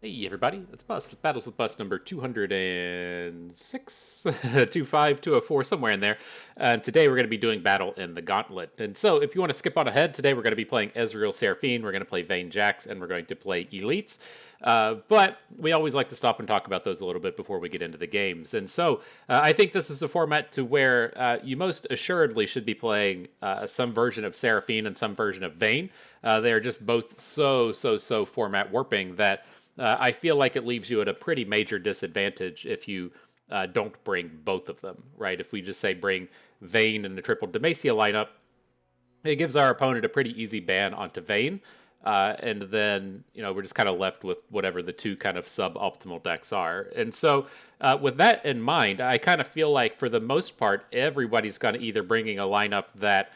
Hey everybody, it's Bust with Battles with Bust number 206, 25, 204, somewhere in there. And today we're going to be doing Battle in the Gauntlet. And so if you want to skip on ahead, today we're going to be playing Ezreal Seraphine, we're going to play Vayne Jax, and we're going to play Elites. But we always like to stop and talk about those a little bit before we get into the games. And so I think this is a format to where you most assuredly should be playing some version of Seraphine and some version of Vayne. They are just both so format warping that I feel like it leaves you at a pretty major disadvantage if you don't bring both of them, right? If we just say bring Vayne and the triple Demacia lineup, it gives our opponent a pretty easy ban onto Vayne. And then, we're just kind of left with whatever the two kind of suboptimal decks are. And so, with that in mind, I kind of feel like for the most part, everybody's going to either bringing a lineup that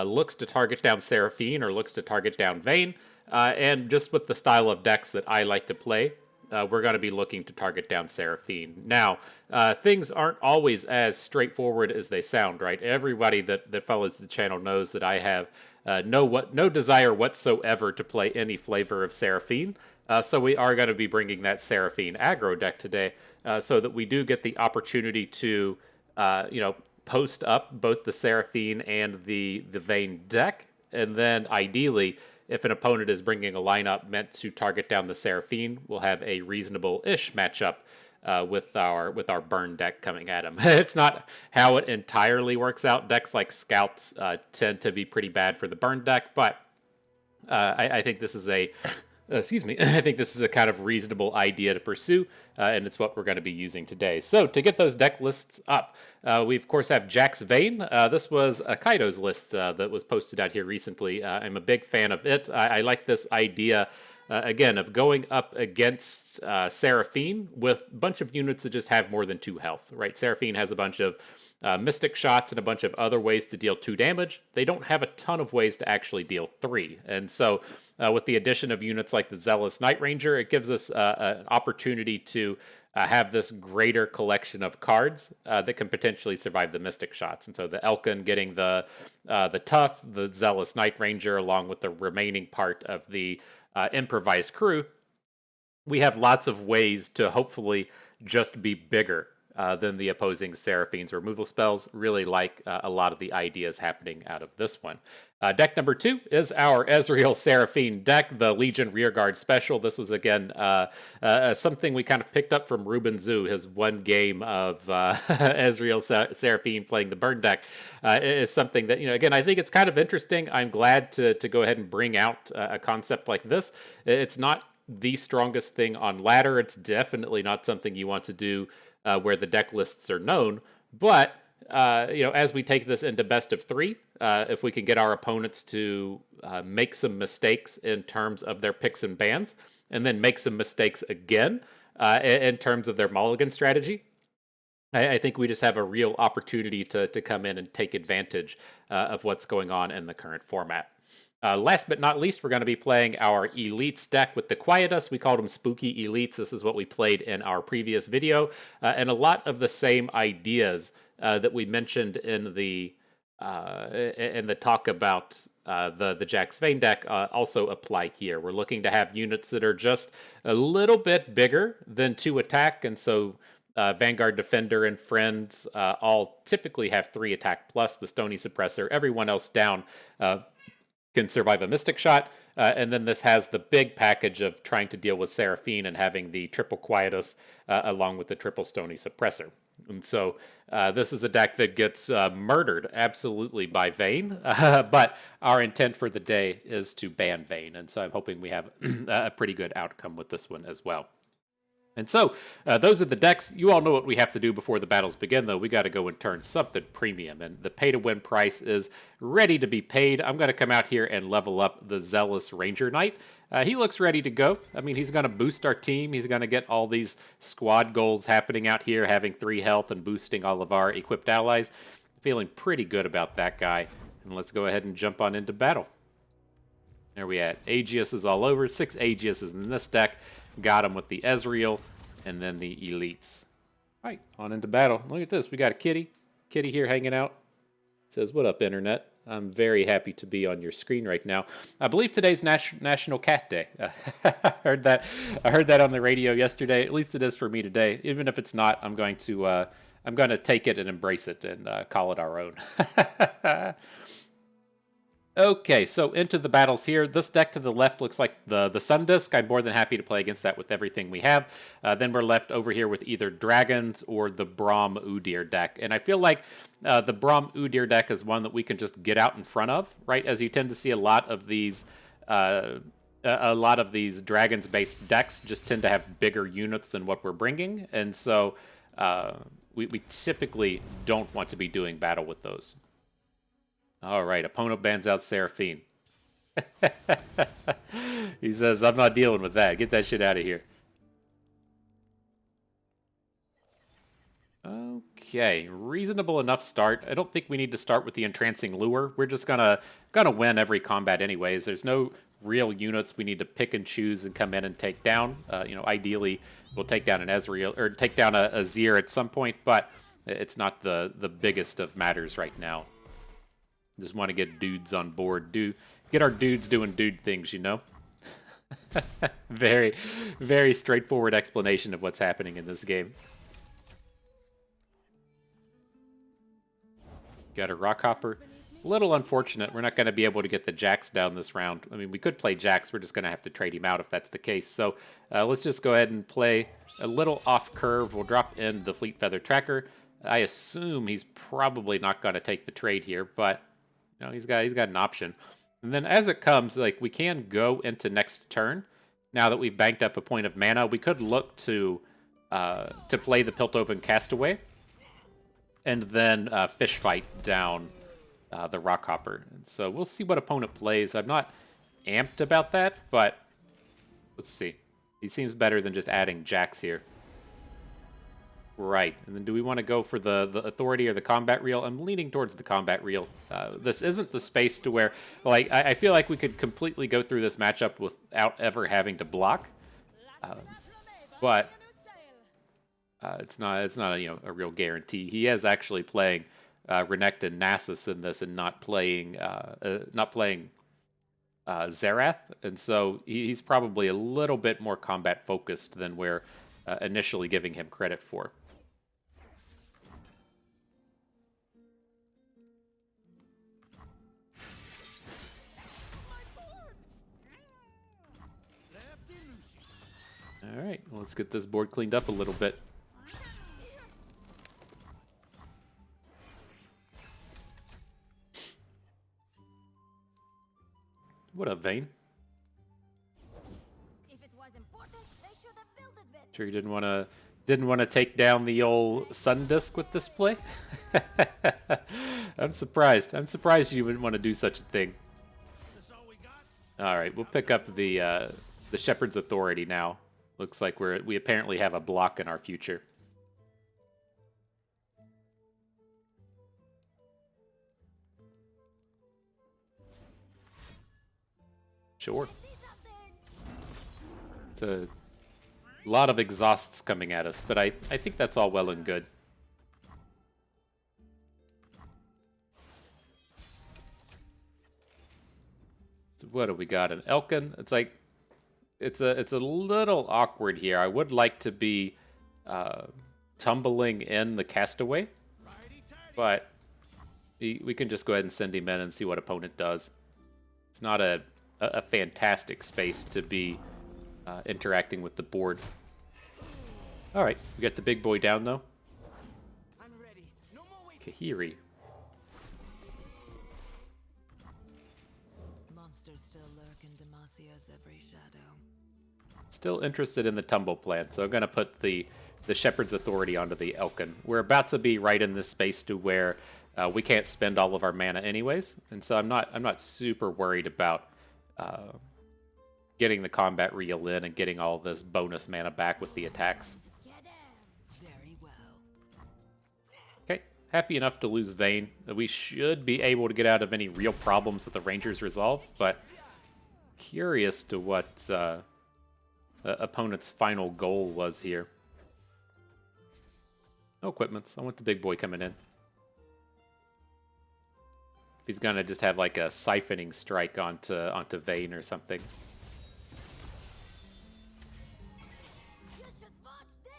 looks to target down Seraphine or looks to target down Vayne. And just with the style of decks that I like to play, we're going to be looking to target down Seraphine. Now, things aren't always as straightforward as they sound, right? Everybody that follows the channel knows that I have no desire whatsoever to play any flavor of Seraphine. So we are going to be bringing that Seraphine aggro deck today, so that we do get the opportunity to, post up both the Seraphine and the Vayne deck, and then ideally, if an opponent is bringing a lineup meant to target down the Seraphine, we'll have a reasonable-ish matchup with our burn deck coming at him. It's not how it entirely works out. Decks like Scouts tend to be pretty bad for the burn deck, but I think this is a excuse me, I think this is a kind of reasonable idea to pursue, and it's what we're going to be using today. So to get those deck lists up, we of course have Jax Vayne. This was a Kaido's list that was posted out here recently. I'm a big fan of it. I like this idea, again, of going up against Seraphine with a bunch of units that just have more than 2 health, right? Seraphine has a bunch of Mystic shots and a bunch of other ways to deal 2 damage. They don't have a ton of ways to actually deal 3. And so with the addition of units like the Zealous Night Ranger, it gives us an opportunity to have this greater collection of cards that can potentially survive the Mystic shots. And so the Elkin getting the Tough, the Zealous Night Ranger, along with the remaining part of the improvised crew, we have lots of ways to hopefully just be bigger than the opposing Seraphine's removal spells. Really like a lot of the ideas happening out of this one. Deck number 2 is our Ezreal Seraphine deck, the Legion Rearguard Special. This was, again, something we kind of picked up from Ruben Zoo, his one game of Ezreal Seraphine playing the burn deck. Is something that, again, I think it's kind of interesting. I'm glad to go ahead and bring out a concept like this. It's not the strongest thing on ladder. It's definitely not something you want to do where the deck lists are known, but as we take this into best of 3, if we can get our opponents to make some mistakes in terms of their picks and bans, and then make some mistakes again in terms of their mulligan strategy, I think we just have a real opportunity to come in and take advantage of what's going on in the current format. Last but not least, we're going to be playing our Elites deck with the Quietus. We called them Spooky Elites. This is what we played in our previous video. And a lot of the same ideas that we mentioned in the talk about the Jax Vayne deck also apply here. We're looking to have units that are just a little bit bigger than 2 attack, and so Vanguard Defender and Friends all typically have 3 attack plus the Stony Suppressor. Everyone else down can survive a Mystic shot, and then this has the big package of trying to deal with Seraphine and having the triple Quietus along with the triple Stony Suppressor. And so this is a deck that gets murdered absolutely by Vayne, but our intent for the day is to ban Vayne, and so I'm hoping we have a pretty good outcome with this one as well. And so, those are the decks. You all know what we have to do before the battles begin, though. We got to go and turn something premium, and the pay-to-win price is ready to be paid. I'm going to come out here and level up the Zealous Ranger Knight. He looks ready to go. I mean, he's going to boost our team. He's going to get all these squad goals happening out here, having 3 health and boosting all of our equipped allies. Feeling pretty good about that guy. And let's go ahead and jump on into battle. There we at. Aegis is all over. 6 Aegis is in this deck. Got him with the Ezreal and then the Elites. All right, on into battle. Look at this. We got a kitty. Kitty here hanging out. Says, what up, Internet? I'm very happy to be on your screen right now. I believe today's National Cat Day. I heard that. I heard that on the radio yesterday. At least it is for me today. Even if it's not, I'm going to take it and embrace it and call it our own. Okay, so into the battles here. This deck to the left looks like the Sun Disc. I'm more than happy to play against that with everything we have. Then we're left over here with either Dragons or the Braum Udyr deck. And I feel like the Braum Udyr deck is one that we can just get out in front of, right? As you tend to see a lot of these dragons-based decks just tend to have bigger units than what we're bringing. And so we typically don't want to be doing battle with those. All right, opponent bans out Seraphine. He says, I'm not dealing with that. Get that shit out of here. Okay, reasonable enough start. I don't think we need to start with the Entrancing Lure. We're just gonna win every combat anyways. There's no real units we need to pick and choose and come in and take down. Ideally, we'll take down an Ezreal, or take down a Azir at some point, but it's not the biggest of matters right now. Just want to get dudes on board. Get our dudes doing dude things, you know? Very, very straightforward explanation of what's happening in this game. Got a Rockhopper. A little unfortunate. We're not going to be able to get the Jax down this round. I mean, we could play Jax. We're just going to have to trade him out if that's the case. So let's just go ahead and play a little off curve. We'll drop in the Fleet Feather Tracker. I assume he's probably not going to take the trade here, but he's got an option. And then as it comes, like, we can go into next turn. Now that we've banked up a point of mana, we could look to play the Piltover Castaway and then fish fight down the Rockhopper. And so we'll see what opponent plays. I'm not amped about that, but let's see. He seems better than just adding Jax here. Right, and then do we want to go for the Authority or the Combat Reel? I'm leaning towards the Combat Reel. This isn't the space to where, like, I feel like we could completely go through this matchup without ever having to block. But it's not a real guarantee. He is actually playing Renekton Nasus in this and not playing Xerath, and so he's probably a little bit more combat focused than we're initially giving him credit for. All right, well, let's get this board cleaned up a little bit. What up, Vayne? Sure you didn't want to take down the old Sun Disc with this play? I'm surprised. I'm surprised you wouldn't want to do such a thing. All right, we'll pick up the Shepherd's Authority now. Looks like we apparently have a block in our future. Sure. It's a lot of exhausts coming at us, but I think that's all well and good. So what do we got? An Elkin? It's like it's a little awkward here. I would like to be tumbling in the Castaway, but we can just go ahead and send him in and see what opponent does. It's not a fantastic space to be interacting with the board. All right, we got the big boy down though. Kahiri. Still interested in the tumble plan, so I'm gonna put the Shepherd's Authority onto the Elkin. We're about to be right in this space to where we can't spend all of our mana anyways, and so I'm not super worried about getting the combat reel in and getting all this bonus mana back with the attacks. Okay, happy enough to lose Vayne. We should be able to get out of any real problems with the Ranger's Resolve, but curious to what opponent's final goal was here. No equipments. I want the big boy coming in. he's gonna just have like a siphoning strike onto Vayne or something. You should watch this.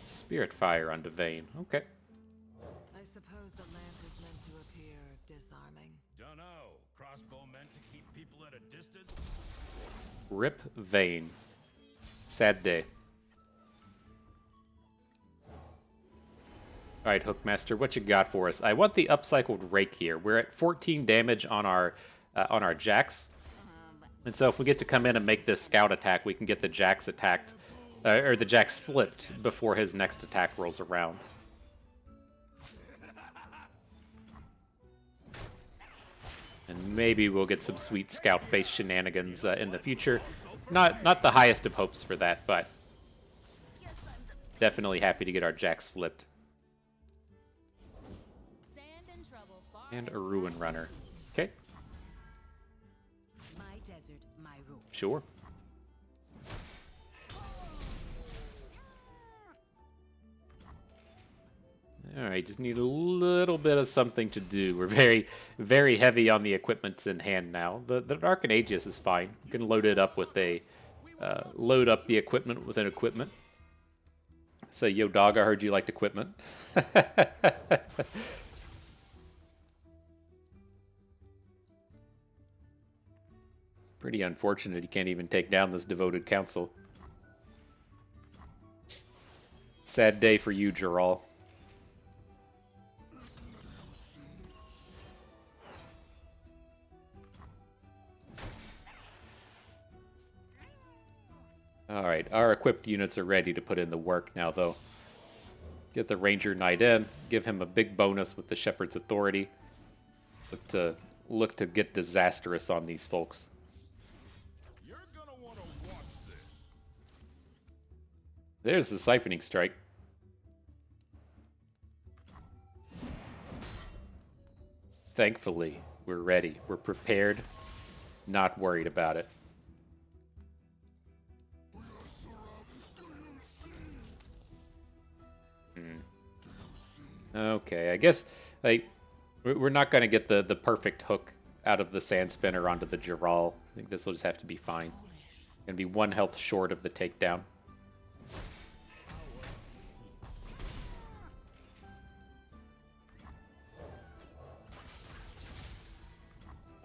Spirit Fire onto Vayne. Okay. I suppose the lamp is meant to appear disarming. Dunno. Crossbow meant to keep people at a distance? Rip Vayne. Sad day. Alright, Hookmaster, what you got for us? I want the upcycled Rake here. We're at 14 damage on our Jax. And so if we get to come in and make this scout attack, we can get the Jax attacked, or the Jax flipped before his next attack rolls around. And maybe we'll get some sweet scout-based shenanigans in the future. Not the highest of hopes for that, but definitely happy to get our Jax flipped. And a Ruin Runner. Okay. My desert, my rule. Sure. Alright, just need a little bit of something to do. We're very, very heavy on the equipments in hand now. The Dark Aegis is fine. You can load it up with a... load up the equipment with an equipment. Say, yo dog, I heard you liked equipment. Pretty unfortunate he can't even take down this devoted council. Sad day for you, Geralt. Alright, our equipped units are ready to put in the work now, though. Get the Ranger Knight in, give him a big bonus with the Shepherd's Authority. Look to get disastrous on these folks. You're gonna want to watch this. There's the Siphoning Strike. Thankfully, we're ready. We're prepared. Not worried about it. Okay, I guess we're not going to get the perfect hook out of the Sand Spinner onto the Geralt. I think this will just have to be fine. Going to be 1 health short of the takedown.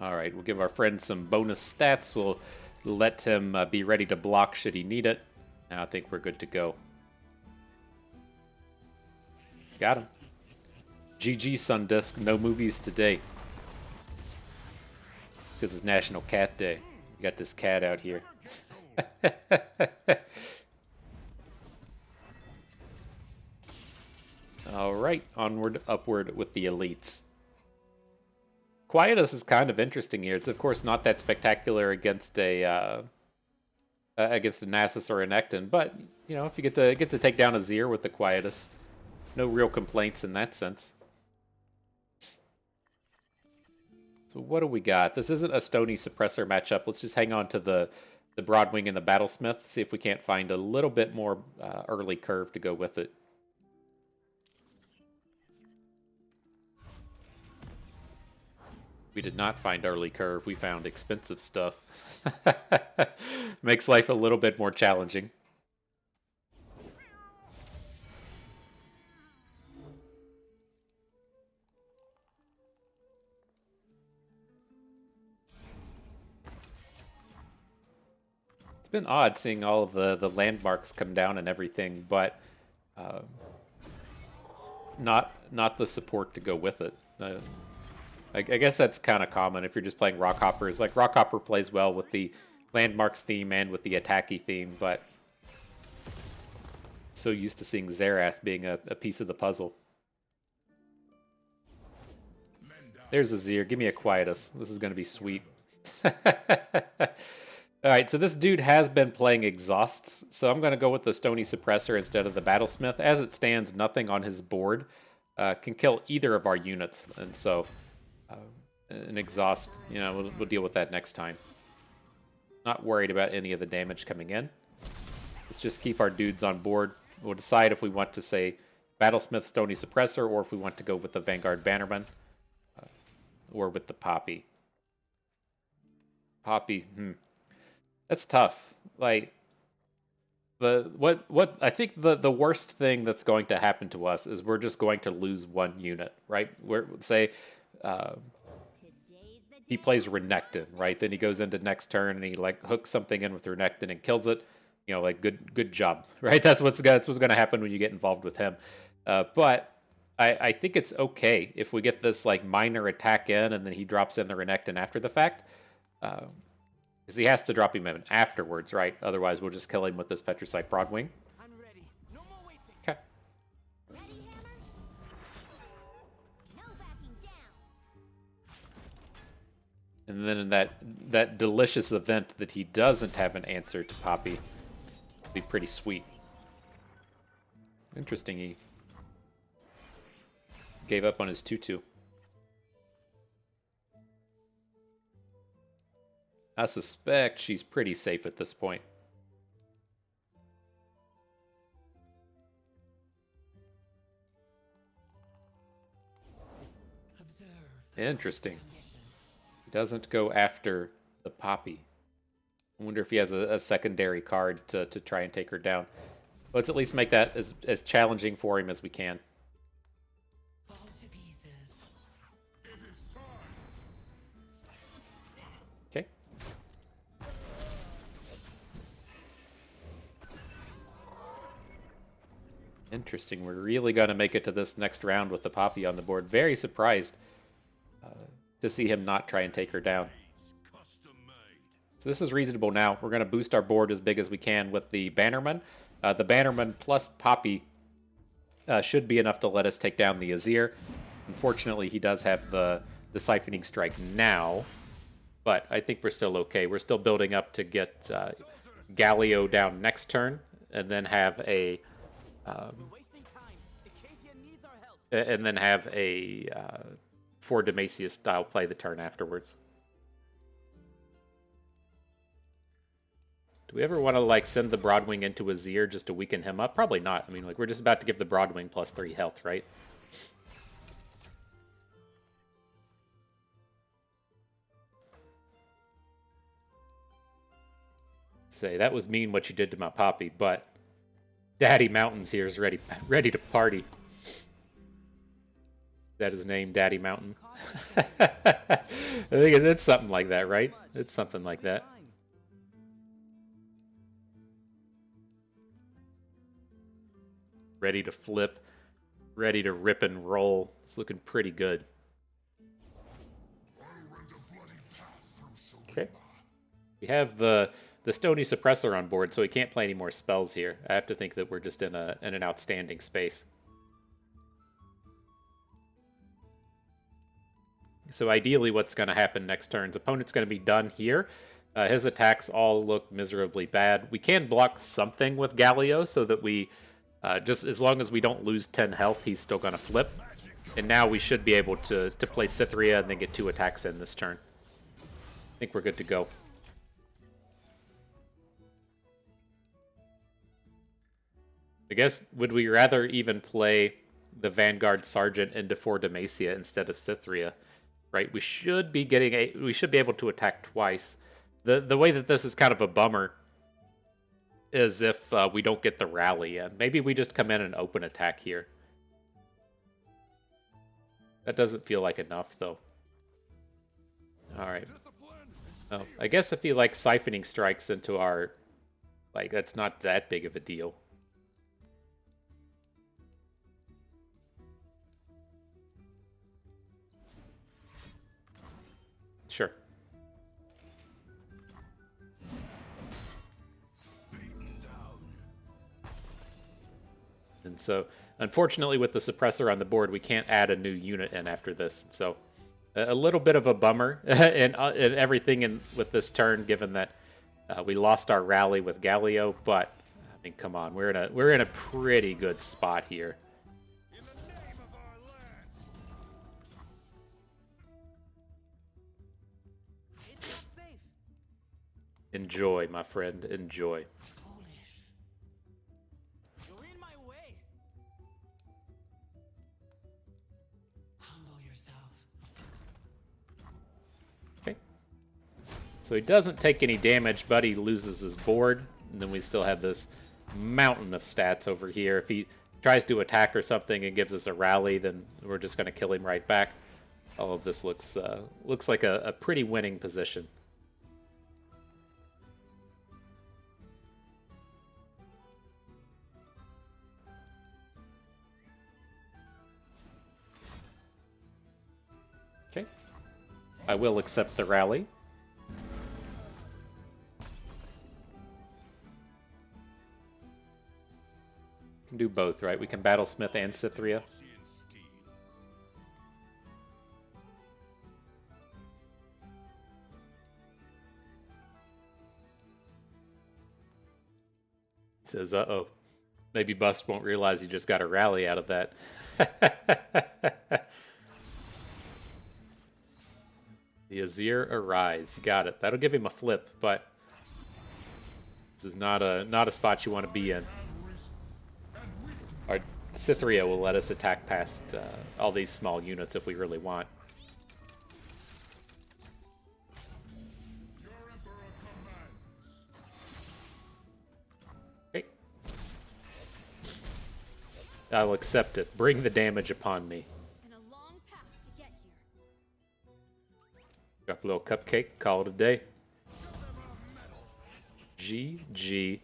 Alright, we'll give our friend some bonus stats. We'll let him be ready to block should he need it. Now I think we're good to go. Got him. GG, Sundisk. No movies today. Because it's National Cat Day. We got this cat out here. Alright, onward, upward with the elites. Quietus is kind of interesting here. It's of course not that spectacular against a Nasus or a Necton, but you know, if you get to take down a Zir with the Quietus, no real complaints in that sense. So what do we got? This isn't a Stony Suppressor matchup. Let's just hang on to the Broadwing and the Battlesmith, see if we can't find a little bit more early curve to go with it. We did not find early curve. We found expensive stuff. Makes life a little bit more challenging. It's been odd seeing all of the landmarks come down and everything, but not the support to go with it. I guess that's kind of common if you're just playing Rockhoppers. Like, Rockhopper plays well with the landmarks theme and with the attacky theme, but so used to seeing Xerath being a piece of the puzzle. There's a Zir. Give me a Quietus. This is going to be sweet. Alright, so this dude has been playing Exhausts, so I'm going to go with the Stony Suppressor instead of the Battlesmith. As it stands, nothing on his board can kill either of our units, and so an Exhaust, you know, we'll deal with that next time. Not worried about any of the damage coming in. Let's just keep our dudes on board. We'll decide if we want to say Battlesmith Stony Suppressor or if we want to go with the Vanguard Bannerman or with the Poppy. Poppy, that's tough. Like what I think the worst thing that's going to happen to us is we're just going to lose one unit, right? We're say he plays Renekton, right? Then he goes into next turn and he like hooks something in with Renekton and kills it. You know, like good job, right? That's what's going to happen when you get involved with him. But I think it's okay if we get this like minor attack in and then he drops in the Renekton after the fact. Because he has to drop him in afterwards, right? Otherwise, we'll just kill him with this Petricite Broadwing. I'm ready. No more waiting. Okay. Ready, hammer? No backing down. And then in that delicious event that he doesn't have an answer to Poppy, will be pretty sweet. Interesting, he gave up on his 2/2. I suspect she's pretty safe at this point. Interesting. He doesn't go after the Poppy. I wonder if he has a secondary card to try and take her down. Let's at least make that as challenging for him as we can. Fall to pieces. Okay. Interesting. We're really going to make it to this next round with the Poppy on the board. Very surprised to see him not try and take her down. So this is reasonable now. We're going to boost our board as big as we can with the Bannerman. The Bannerman plus Poppy should be enough to let us take down the Azir. Unfortunately, he does have the Siphoning Strike now, but I think we're still okay. We're still building up to get Galio down next turn, and then have a for Demacius style play the turn afterwards. Do we ever want to like send the Broadwing into Azir just to weaken him up? Probably not. I mean, like we're just about to give the Broadwing +3 health, right? Say that was mean what you did to my Poppy, but Daddy Mountains here is ready to party. That is named Daddy Mountain. I think it's something like that, right? It's something like that. Ready to flip, ready to rip and roll. It's looking pretty good. Okay. We have the Stony Suppressor on board, so we can't play any more spells here. I have to think that we're just in an outstanding space. So ideally what's going to happen next turn's opponent's going to be done here. His attacks all look miserably bad. We can block something with Galio so that we, just as long as we don't lose 10 health, he's still going to flip. And now we should be able to play Cytherea and then get 2 attacks in this turn. I think we're good to go. I guess, would we rather even play the Vanguard Sergeant into for Demacia instead of Cytherea? Right, we should be we should be able to attack twice. The way that this is kind of a bummer is if we don't get the rally in. Maybe we just come in and open attack here. That doesn't feel like enough though. All right. Oh, I guess if he like siphoning strikes into our, like that's not that big of a deal. Sure. And so, unfortunately, with the suppressor on the board, we can't add a new unit in after this. So, a little bit of a bummer and everything with this turn, given that we lost our rally with Galio. But I mean, come on, we're in a pretty good spot here. Enjoy, my friend, enjoy. So he doesn't take any damage, but he loses his board. And then we still have this mountain of stats over here. If he tries to attack or something and gives us a rally, then we're just going to kill him right back. All of this looks like a pretty winning position. Okay. I will accept the rally. Can do both, right? We can Battlesmith and Cythria. Says, uh-oh. Maybe Bust won't realize he just got a rally out of that. The Azir Arise. You got it. That'll give him a flip, but this is not a spot you want to be in. Our Cythria will let us attack past all these small units if we really want. Okay. I'll accept it. Bring the damage upon me. And a long path to get here. Drop a little cupcake. Call it a day. GG.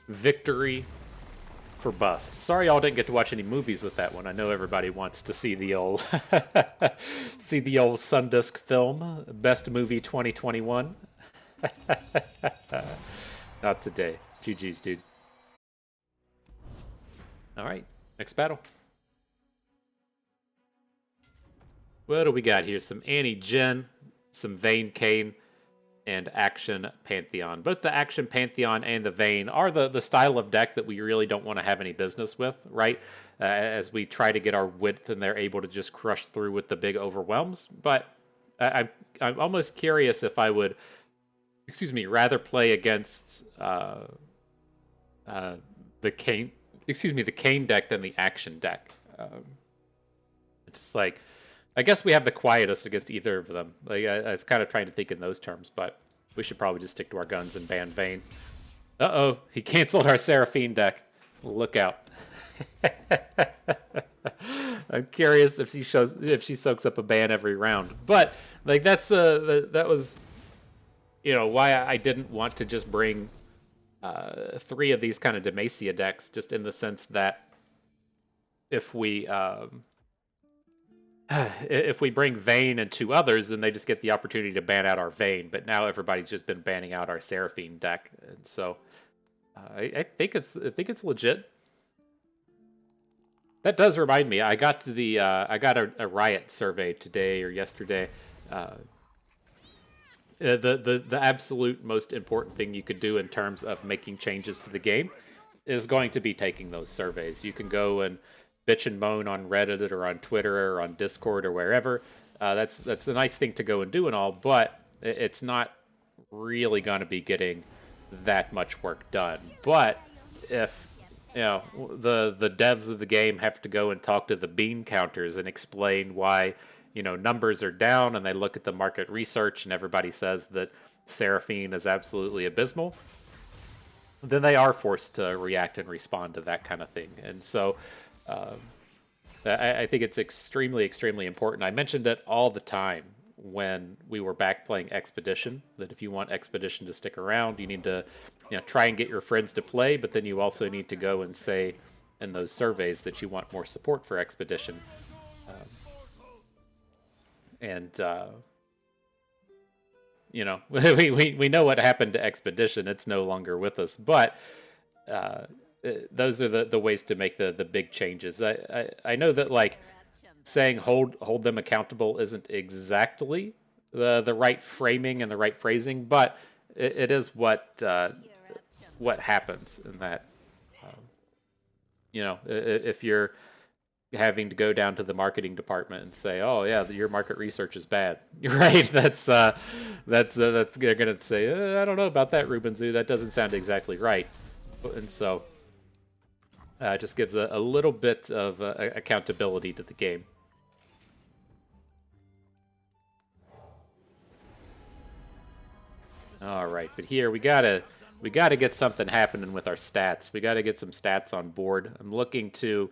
Victory for Bust. Sorry y'all didn't get to watch any movies with that one. I know everybody wants to see the old see the old Sundisk film. Best movie 2021. Not today. GG's, dude. Alright, next battle. What do we got here? Some Annie Jen, some Vayne Kayn, and Action Pantheon. Both the Action Pantheon and the Vayne are the style of deck that we really don't want to have any business with, right? As we try to get our width and they're able to just crush through with the big overwhelms. But I'm almost curious if I would, rather play against the Kayn deck than the Action deck. It's like, I guess we have the quietest against either of them. Like I was kind of trying to think in those terms, but we should probably just stick to our guns and ban Vayne. Uh-oh, he canceled our Seraphine deck. Look out. I'm curious if she soaks up a ban every round. But like that was why I didn't want to just bring 3 of these kind of Demacia decks, just in the sense that if we bring Vayne and 2 others, then they just get the opportunity to ban out our Vayne. But now everybody's just been banning out our Seraphine deck, and so I think it's legit. That does remind me. I got a Riot survey today or yesterday. The absolute most important thing you could do in terms of making changes to the game is going to be taking those surveys. You can go and bitch and moan on Reddit or on Twitter or on Discord or wherever. That's a nice thing to go and do and all, but it's not really going to be getting that much work done. But if the devs of the game have to go and talk to the bean counters and explain why numbers are down, and they look at the market research and everybody says that Seraphine is absolutely abysmal, then they are forced to react and respond to that kind of thing. And so I think it's extremely, extremely important. I mentioned it all the time when we were back playing Expedition, that if you want Expedition to stick around, you need to try and get your friends to play, but then you also need to go and say in those surveys that you want more support for Expedition. We know what happened to Expedition. It's no longer with us, but those are the ways to make the big changes. I know that like saying hold them accountable isn't exactly the right framing and the right phrasing, but it is what happens in that. If you're having to go down to the marketing department and say, "Oh yeah, your market research is bad," right? That's they're gonna say, "I don't know about that, Ruben Zoo. That doesn't sound exactly right," and so it just gives a little bit of accountability to the game. All right, but here we gotta get something happening with our stats. We gotta get some stats on board. I'm looking to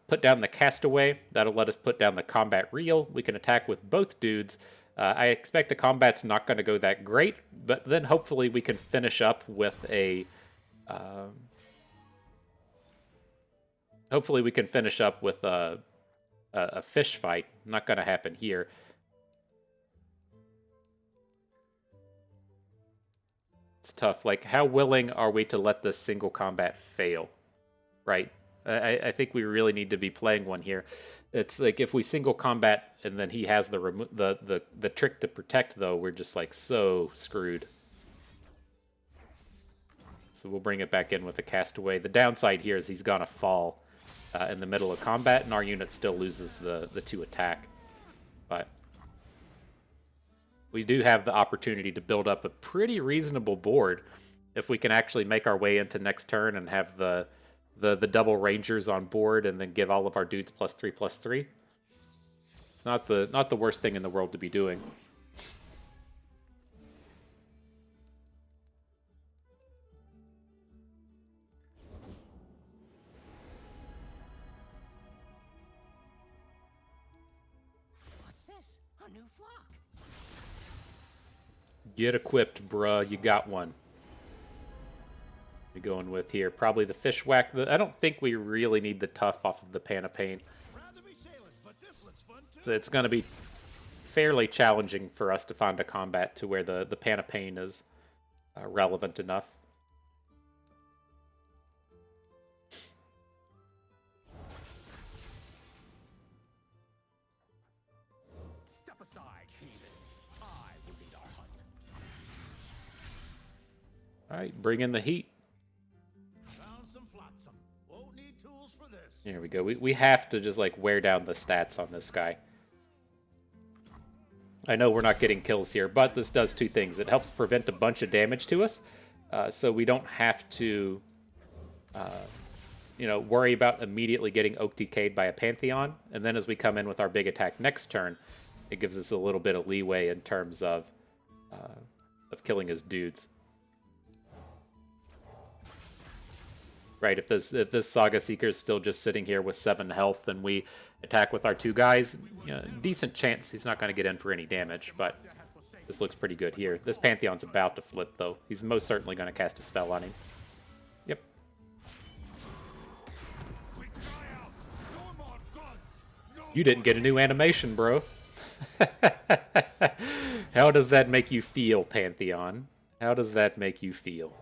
put down the Castaway. That'll let us put down the Combat Reel. We can attack with both dudes. I expect the combat's not going to go that great, but then hopefully we can finish up with a. Hopefully we can finish up with a fish fight. Not going to happen here. It's tough. Like, how willing are we to let this single combat fail? Right? I think we really need to be playing one here. It's like if we single combat and then he has the trick to protect, though, we're just like so screwed. So we'll bring it back in with a Castaway. The downside here is he's gonna fall in the middle of combat, and our unit still loses the 2 attack. But we do have the opportunity to build up a pretty reasonable board if we can actually make our way into next turn and have the double rangers on board and then give all of our dudes +3/+3. It's not the worst thing in the world to be doing. What's this? A new flock. Get equipped, bruh. You got one. We're going with here. Probably the fish whack. I don't think we really need the tough off of the Pan of Pain. Rather be sailing, but this looks fun too. So it's going to be fairly challenging for us to find a combat to where the Pan of Pain is relevant enough. Step aside, heathens. I will lead our hunt. All right, bring in the heat. Found some flotsam. Won't need tools for this. Here we go. We have to just like wear down the stats on this guy. I know we're not getting kills here, but this does 2 things. It helps prevent a bunch of damage to us, so we don't have to, worry about immediately getting Oak DK'd by a Pantheon. And then as we come in with our big attack next turn, it gives us a little bit of leeway in terms of killing his dudes. Right, if this Saga Seeker is still just sitting here with 7 health and we attack with our 2 guys, decent chance he's not going to get in for any damage, but this looks pretty good here. This Pantheon's about to flip, though. He's most certainly going to cast a spell on him. Yep. You didn't get a new animation, bro. How does that make you feel, Pantheon? How does that make you feel?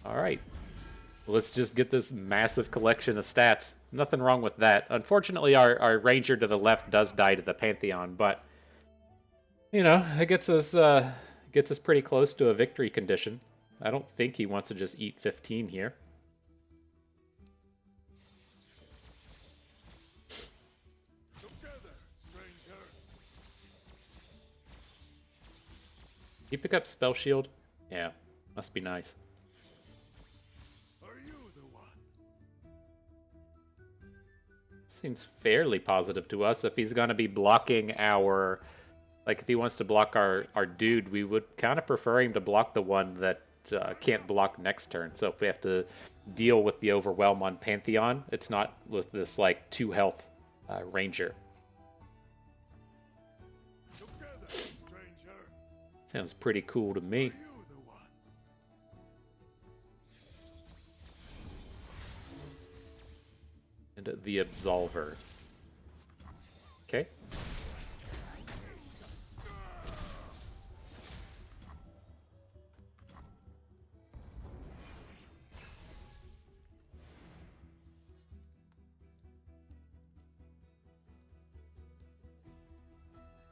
Alright, let's just get this massive collection of stats. Nothing wrong with that. Unfortunately, our ranger to the left does die to the Pantheon, but, it gets us pretty close to a victory condition. I don't think he wants to just eat 15 here. Together, stranger. You pick up Spell Shield? Yeah, must be nice. Seems fairly positive to us. If he's going to be blocking our... Like, if he wants to block our dude, we would kind of prefer him to block the one that can't block next turn. So if we have to deal with the overwhelm on Pantheon, it's not with this, like, 2 health ranger. Sounds pretty cool to me. And the Absolver. Okay.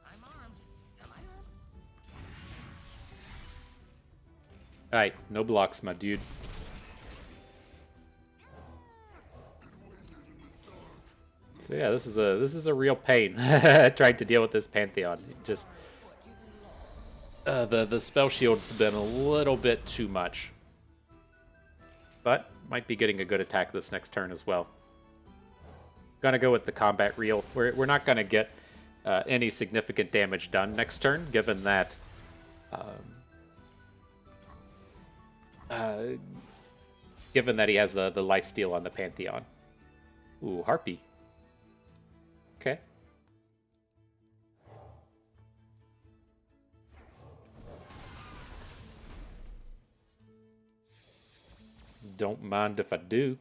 I'm armed. Am I armed? Alright, no blocks, my dude. So yeah, this is a real pain trying to deal with this Pantheon. Just the spell shield's been a little bit too much, but might be getting a good attack this next turn as well. Gonna go with the combat reel. We're not gonna get any significant damage done next turn, given that he has the lifesteal on the Pantheon. Ooh, Harpy. Okay. Don't mind if I do.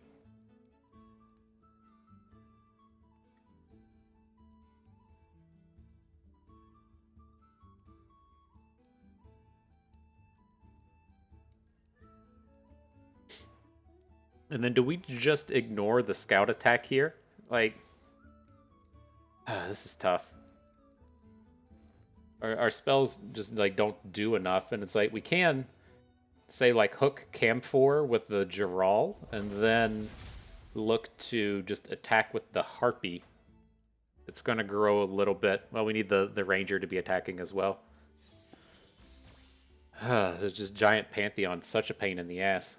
And then do we just ignore the scout attack here? Like, this is tough. Our spells just like don't do enough, and it's like we can say like hook Camphor with the Giral, and then look to just attack with the Harpy. It's gonna grow a little bit. Well, we need the Ranger to be attacking as well. There's just giant Pantheon, such a pain in the ass.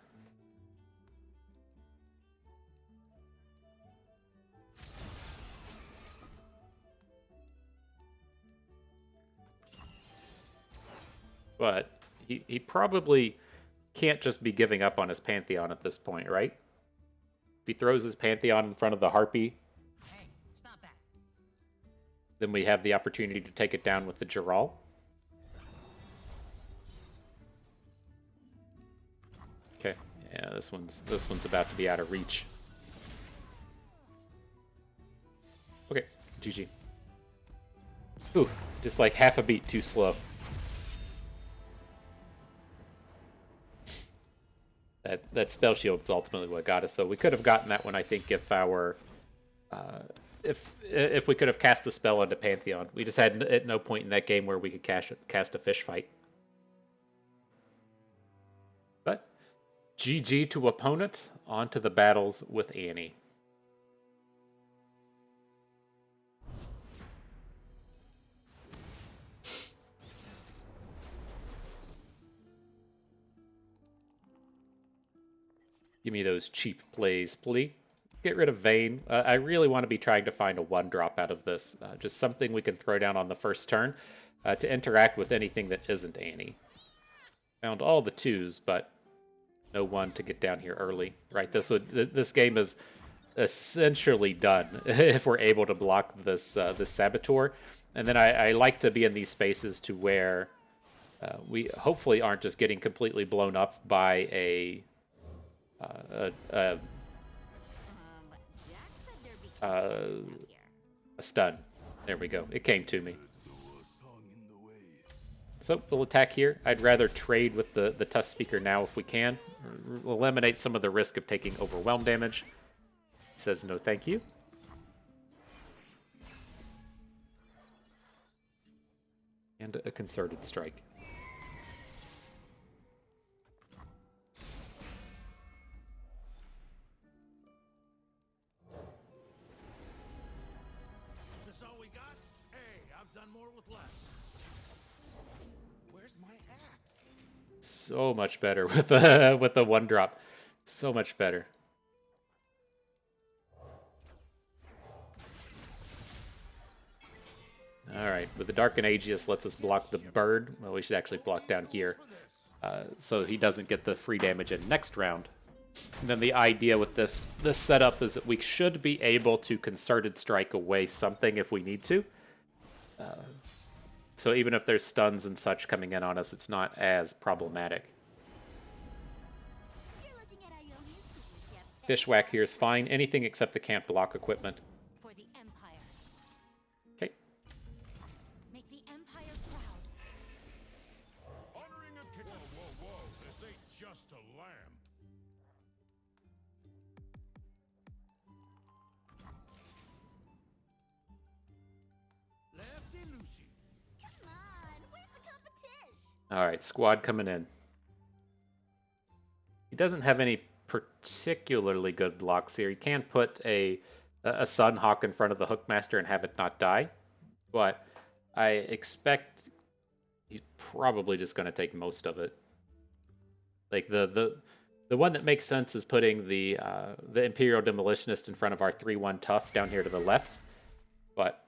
But he probably can't just be giving up on his Pantheon at this point, right? If he throws his Pantheon in front of the Harpy, Hey, stop that. then we have the opportunity to take it down with the Giral. Okay, yeah, this one's about to be out of reach. Okay, GG. Ooh, just like half a beat too slow. That spell shield is ultimately what got us, though. We could have gotten that one, I think, if our if we could have cast the spell onto Pantheon. We just had at no point in that game where we could cast a fish fight. But GG to opponent. On to the battles with Annie. Give me those cheap plays, please. Get rid of Vayne. I really want to be trying to find a 1-drop out of this. Just something we can throw down on the first turn to interact with anything that isn't Annie. Found all the 2s, but no 1 to get down here early. Right, this game is essentially done if we're able to block this Saboteur. And then I like to be in these spaces to where we hopefully aren't just getting completely blown up by a stun. There we go. It came to me. So we'll attack here. I'd rather trade with the Tusk Speaker now if we can. Eliminate some of the risk of taking overwhelm damage. It says no thank you. And a concerted strike. So much better with the 1-drop. So much better. Alright, with the Dark and Aegis lets us block the bird. Well, we should actually block down here. So he doesn't get the free damage in next round. And then the idea with this setup is that we should be able to concerted strike away something if we need to. So even if there's stuns and such coming in on us, it's not as problematic. Fishwhack here is fine. Anything except the can't block equipment. For the Empire. Okay. Make the Empire proud. Honoring a kid. Whoa, this ain't just a lamb. Lefty Lucy. Come on, where's the competition? Alright, squad coming in. He doesn't have any particularly good blocks here. He can put a Sunhawk in front of the Hookmaster and have it not die. But I expect he's probably just going to take most of it. Like the The one that makes sense is putting the Imperial Demolitionist in front of our 3/1 tough down here to the left. But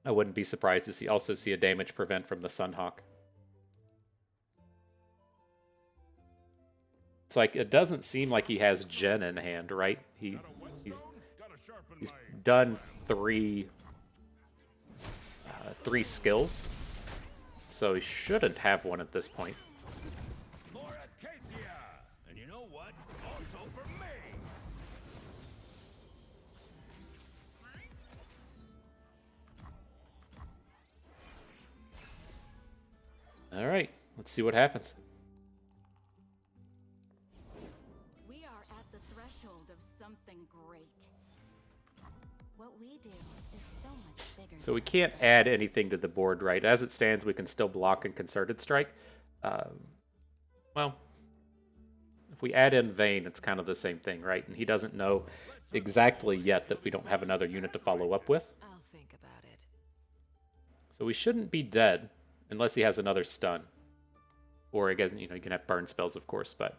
I wouldn't be surprised to also see a damage prevent from the Sunhawk. It's like, it doesn't seem like he has Gen in hand, right? He's done three skills, so he shouldn't have one at this point. And you know what? Also for me. All right, let's see what happens. We are at the threshold of something great. What we do is so much bigger. So we can't add anything to the board, right? As it stands, we can still block and Concerted Strike. Well, if we add in Vayne, it's kind of the same thing, right? And he doesn't know exactly yet that we don't have another unit to follow up with. I'll think about it. So we shouldn't be dead unless he has another stun. Or again, you can have burn spells, of course, but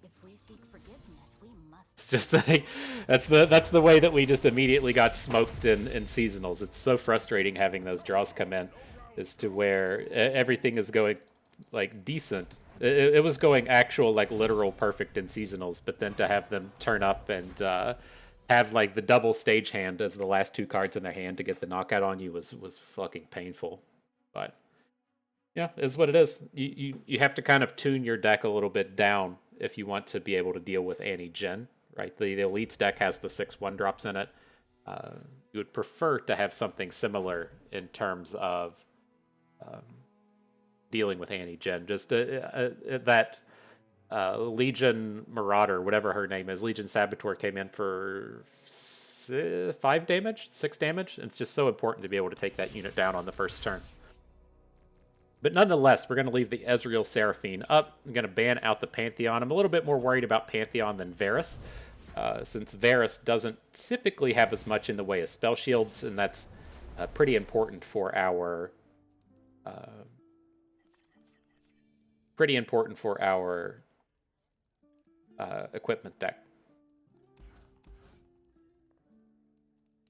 If we seek forgiveness, we must. it's just like that's the way that we just immediately got smoked in seasonals. It's so frustrating having those draws come in, as to where everything is going like decent. It was going actual like literal perfect in seasonals, but then to have them turn up and have like the double stage hand as the last two cards in their hand to get the knockout on you was fucking painful. But yeah, is what it is. You have to kind of tune your deck a little bit down if you want to be able to deal with any gen, right? The Elites deck has the 6/1 drops in it. You would prefer to have something similar in terms of dealing with anti-gen. Just that Legion Marauder, whatever her name is, Legion Saboteur came in for 5 damage, 6 damage. It's just so important to be able to take that unit down on the first turn. But nonetheless, we're going to leave the Ezreal Seraphine up. I'm going to ban out the Pantheon. I'm a little bit more worried about Pantheon than Varus, since Varus doesn't typically have as much in the way of spell shields, and that's pretty important for our equipment deck.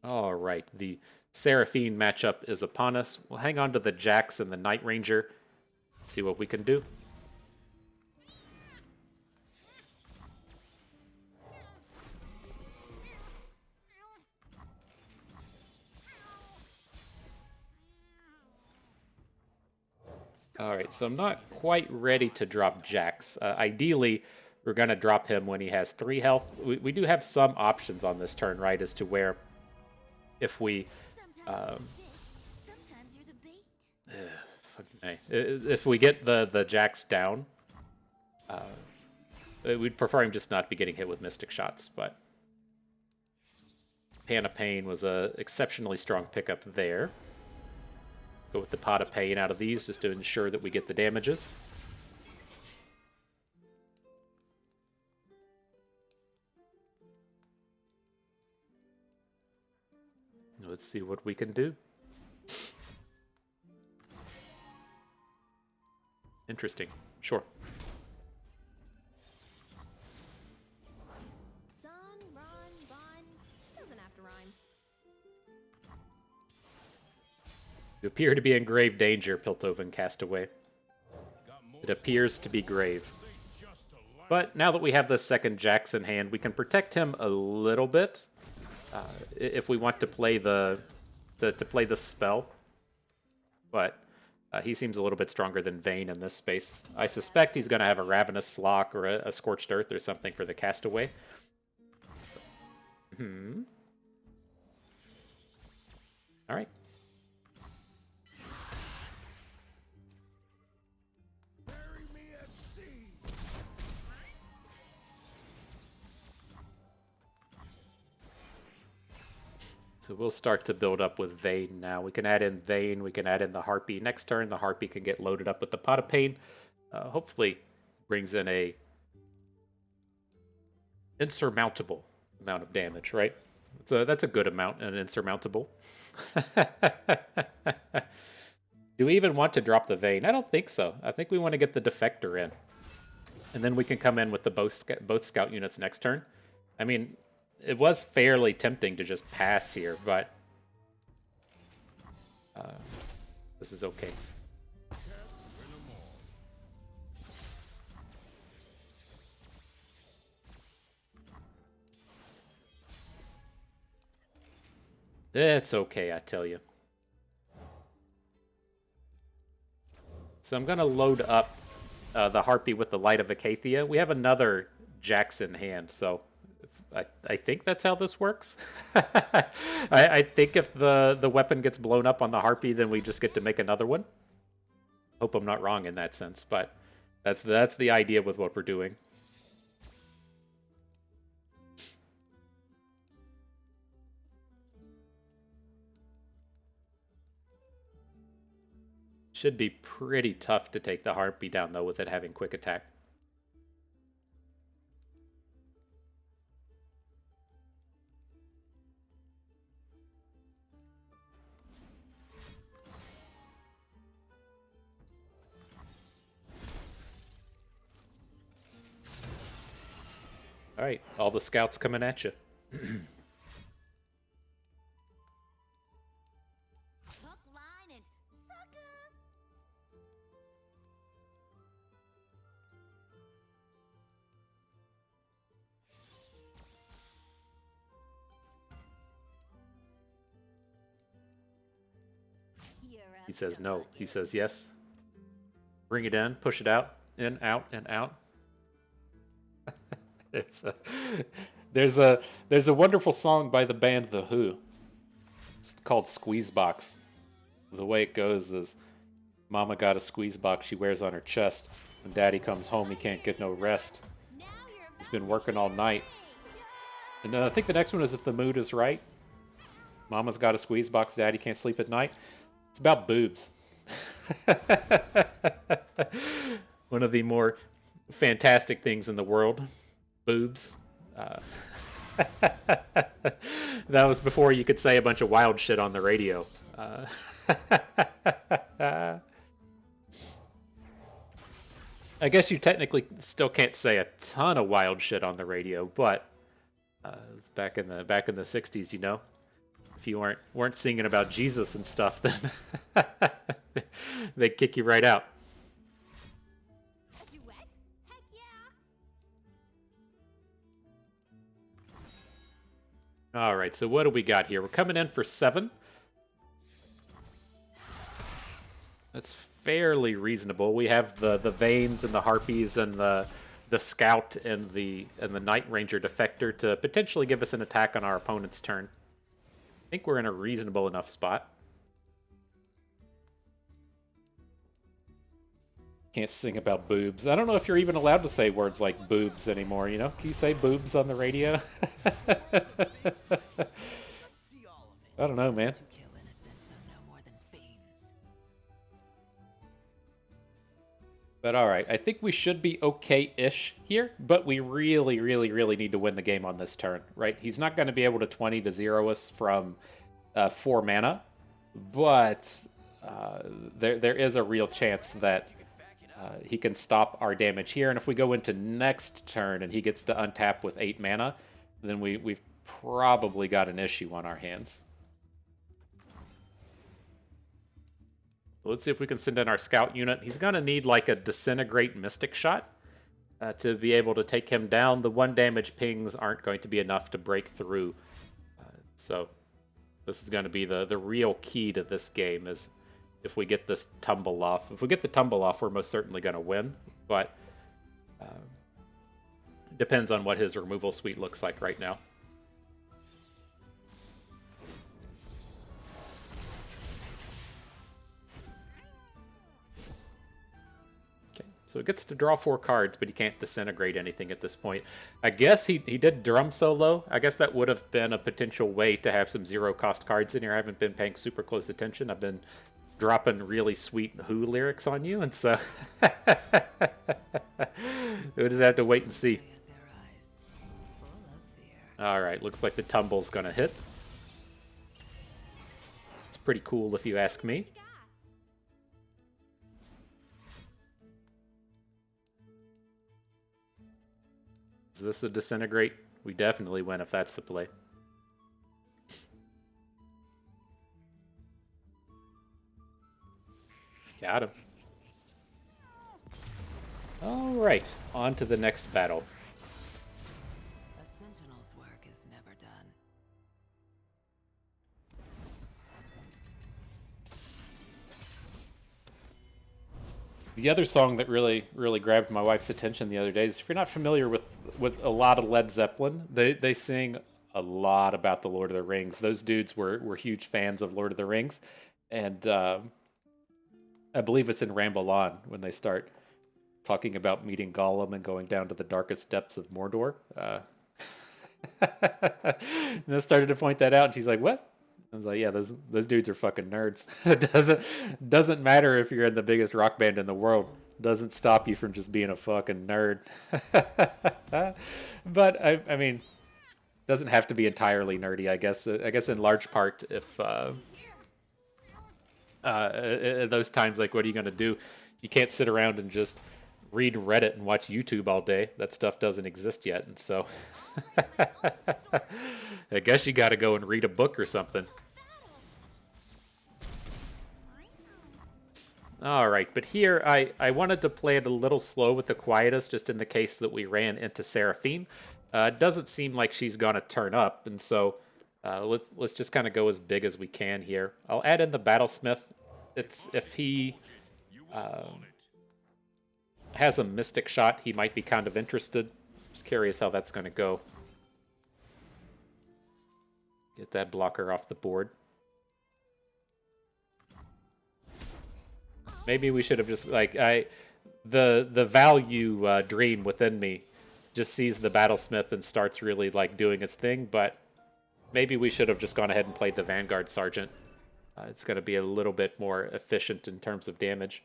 All right, the Seraphine matchup is upon us. We'll hang on to the Jax and the Night Ranger. See what we can do. All right, so I'm not quite ready to drop Jax. Ideally, we're going to drop him when he has 3 health. We do have some options on this turn, right, as to where if we... Sometimes you're the bait. fucking A. If we get the Jax down, we'd prefer him just not be getting hit with Mystic Shots, but... Pan of Pain was a exceptionally strong pickup there. Go with the Pot of Pain out of these just to ensure that we get the damages. Let's see what we can do. Interesting. Sure. Sun, run, bun. Doesn't have to rhyme. You appear to be in grave danger, Piltover Castaway. It appears to be grave. But now that we have the second Jax in hand, we can protect him a little bit. If we want to play the spell. But he seems a little bit stronger than Vayne in this space. I suspect he's going to have a Ravenous Flock or a Scorched Earth or something for the Castaway. Alright. So we'll start to build up with Vayne now. We can add in Vayne, we can add in the Harpy. Next turn, the Harpy can get loaded up with the Pot of Pain. Hopefully brings in a insurmountable amount of damage, right? So that's a good amount, an insurmountable. Do we even want to drop the Vayne? I don't think so. I think we want to get the Defector in. And then we can come in with the both scout units next turn. I mean, it was fairly tempting to just pass here, but this is okay. It's okay, I tell you. So I'm going to load up the Harpy with the Light of Acacia. We have another Jax in hand, so I think that's how this works. I think if the weapon gets blown up on the Harpy, then we just get to make another one. Hope I'm not wrong in that sense, but that's the idea with what we're doing. Should be pretty tough to take the Harpy down, though, with it having quick attack. All right, all the scouts coming at you. He says no. He says yes. Bring it in, push it out, in, out, and out. There's a wonderful song by the band The Who. It's called Squeeze Box. The way it goes is, Mama got a squeeze box she wears on her chest. When Daddy comes home, he can't get no rest. He's been working all night. And then I think the next one is If the Mood is Right. Mama's got a squeeze box, Daddy can't sleep at night. It's about boobs. One of the more fantastic things in the world. Boobs. That was before you could say a bunch of wild shit on the radio. I guess you technically still can't say a ton of wild shit on the radio, but it's back in the 60s, you know. If you weren't singing about Jesus and stuff, then they'd kick you right out. All right, so what do we got here? We're coming in for 7. That's fairly reasonable. We have the Vaynes and the Harpies and the Scout and the Night Ranger Defector to potentially give us an attack on our opponent's turn. I think we're in a reasonable enough spot. Can't sing about boobs. I don't know if you're even allowed to say words like boobs anymore, you know? Can you say boobs on the radio? I don't know, man. But alright, I think we should be okay-ish here, but we really, really, really need to win the game on this turn, right? He's not going to be able to 20-0 us from 4 mana, but there is a real chance that he can stop our damage here, and if we go into next turn and he gets to untap with 8 mana, then we've probably got an issue on our hands. Let's see if we can send in our scout unit. He's going to need like a disintegrate mystic shot to be able to take him down. The 1 damage pings aren't going to be enough to break through. So this is going to be the real key to this game, is if we get this tumble off. If we get the tumble off, we're most certainly going to win. But it depends on what his removal suite looks like right now. So he gets to draw 4 cards, but he can't disintegrate anything at this point. I guess he did drum solo. I guess that would have been a potential way to have some 0-cost cards in here. I haven't been paying super close attention. I've been dropping really sweet Who lyrics on you, and so we'll just have to wait and see. All right, looks like the tumble's gonna hit. It's pretty cool if you ask me. Is this a disintegrate? We definitely win if that's the play. Got him. Alright, on to the next battle. A sentinel's work is never done. The other song that really grabbed my wife's attention the other day is, if you're not familiar with a lot of Led Zeppelin, they sing a lot about the Lord of the Rings. Those dudes were huge fans of Lord of the Rings, and I believe it's in Ramble On when they start talking about meeting Gollum and going down to the darkest depths of Mordor. And I started to point that out, and she's like, "What?" I was like, "Yeah, those dudes are fucking nerds. It doesn't matter if you're in the biggest rock band in the world. It doesn't stop you from just being a fucking nerd." But I mean, doesn't have to be entirely nerdy. I guess in large part, if at those times, like, what are you gonna do? You can't sit around and just read Reddit and watch YouTube all day. That stuff doesn't exist yet, and so I guess you got to go and read a book or something. All right, but here I wanted to play it a little slow with the quietus, just in the case that we ran into Seraphine. It doesn't seem like she's gonna turn up, and so let's just kind of go as big as we can here. I'll add in the Battlesmith. It's if he has a Mystic shot, he might be kind of interested. Just curious how that's going to go. Get that blocker off the board. Maybe we should have just, like, the value dream within me just sees the Battlesmith and starts really, like, doing its thing, but maybe we should have just gone ahead and played the Vanguard Sergeant. It's going to be a little bit more efficient in terms of damage.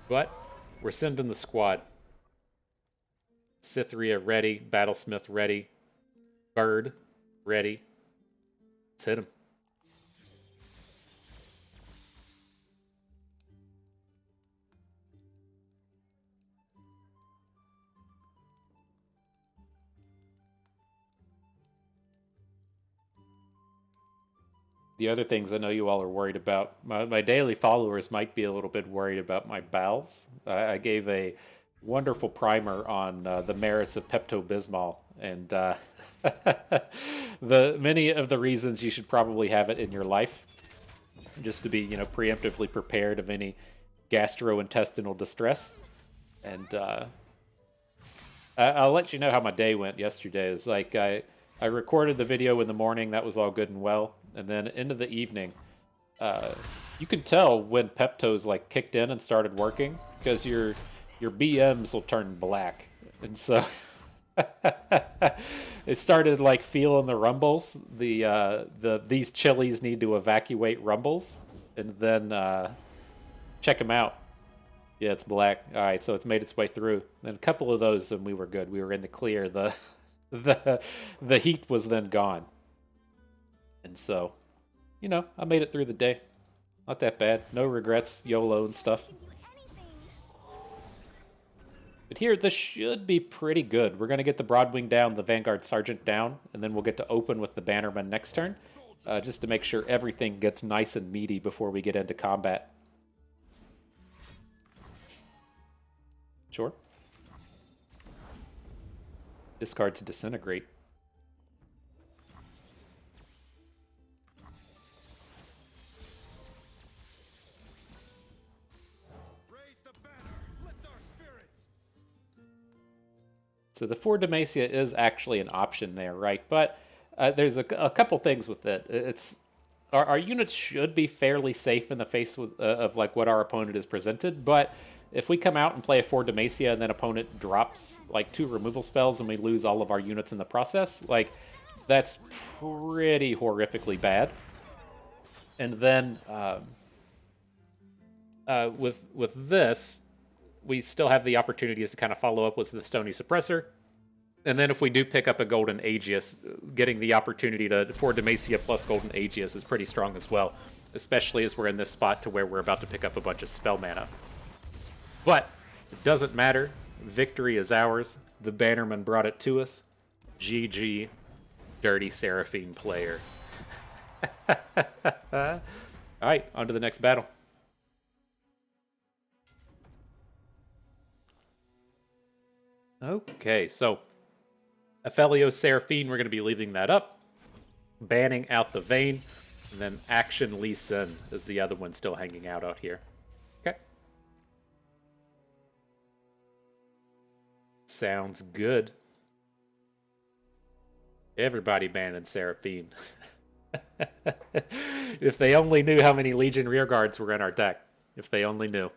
But we're sending the squad. Cytherea ready, Battlesmith ready, Bird ready. Let's hit him. The other things I know you all are worried about, my daily followers might be a little bit worried about my bowels. I gave a wonderful primer on the merits of Pepto-Bismol, and the many of the reasons you should probably have it in your life, just to be, preemptively prepared of any gastrointestinal distress. And I'll let you know how my day went yesterday. It's like I recorded the video in the morning. That was all good and well. And then into the evening, you can tell when Pepto's like kicked in and started working, because your BMs will turn black. And so it started like feeling the rumbles. These chilies need to evacuate rumbles, and then check them out. Yeah, it's black. All right, so it's made its way through. Then a couple of those, and we were good. We were in the clear. The heat was then gone. And so, I made it through the day. Not that bad. No regrets, YOLO and stuff. But here, this should be pretty good. We're going to get the Broadwing down, the Vanguard Sergeant down, and then we'll get to open with the Bannerman next turn, just to make sure everything gets nice and meaty before we get into combat. Sure. Discards Disintegrate. So the 4 Demacia is actually an option there, right? But there's a couple things with it. It's our units should be fairly safe in the face of like what our opponent is presented, but if we come out and play a 4 Demacia and then opponent drops like 2 removal spells and we lose all of our units in the process, like that's pretty horrifically bad. And then with this, we still have the opportunities to kind of follow up with the Stony Suppressor. And then if we do pick up a Golden Aegis, getting the opportunity for Demacia plus Golden Aegis is pretty strong as well, especially as we're in this spot to where we're about to pick up a bunch of spell mana. But it doesn't matter. Victory is ours. The Bannerman brought it to us. GG, dirty Seraphine player. Alright, on to the next battle. Okay, so Aphelios Seraphine, we're going to be leaving that up. Banning out the Vayne. And then Action Lee Sin is the other one still hanging out here. Okay. Sounds good. Everybody banning Seraphine. If they only knew how many Legion rearguards were in our deck. If they only knew.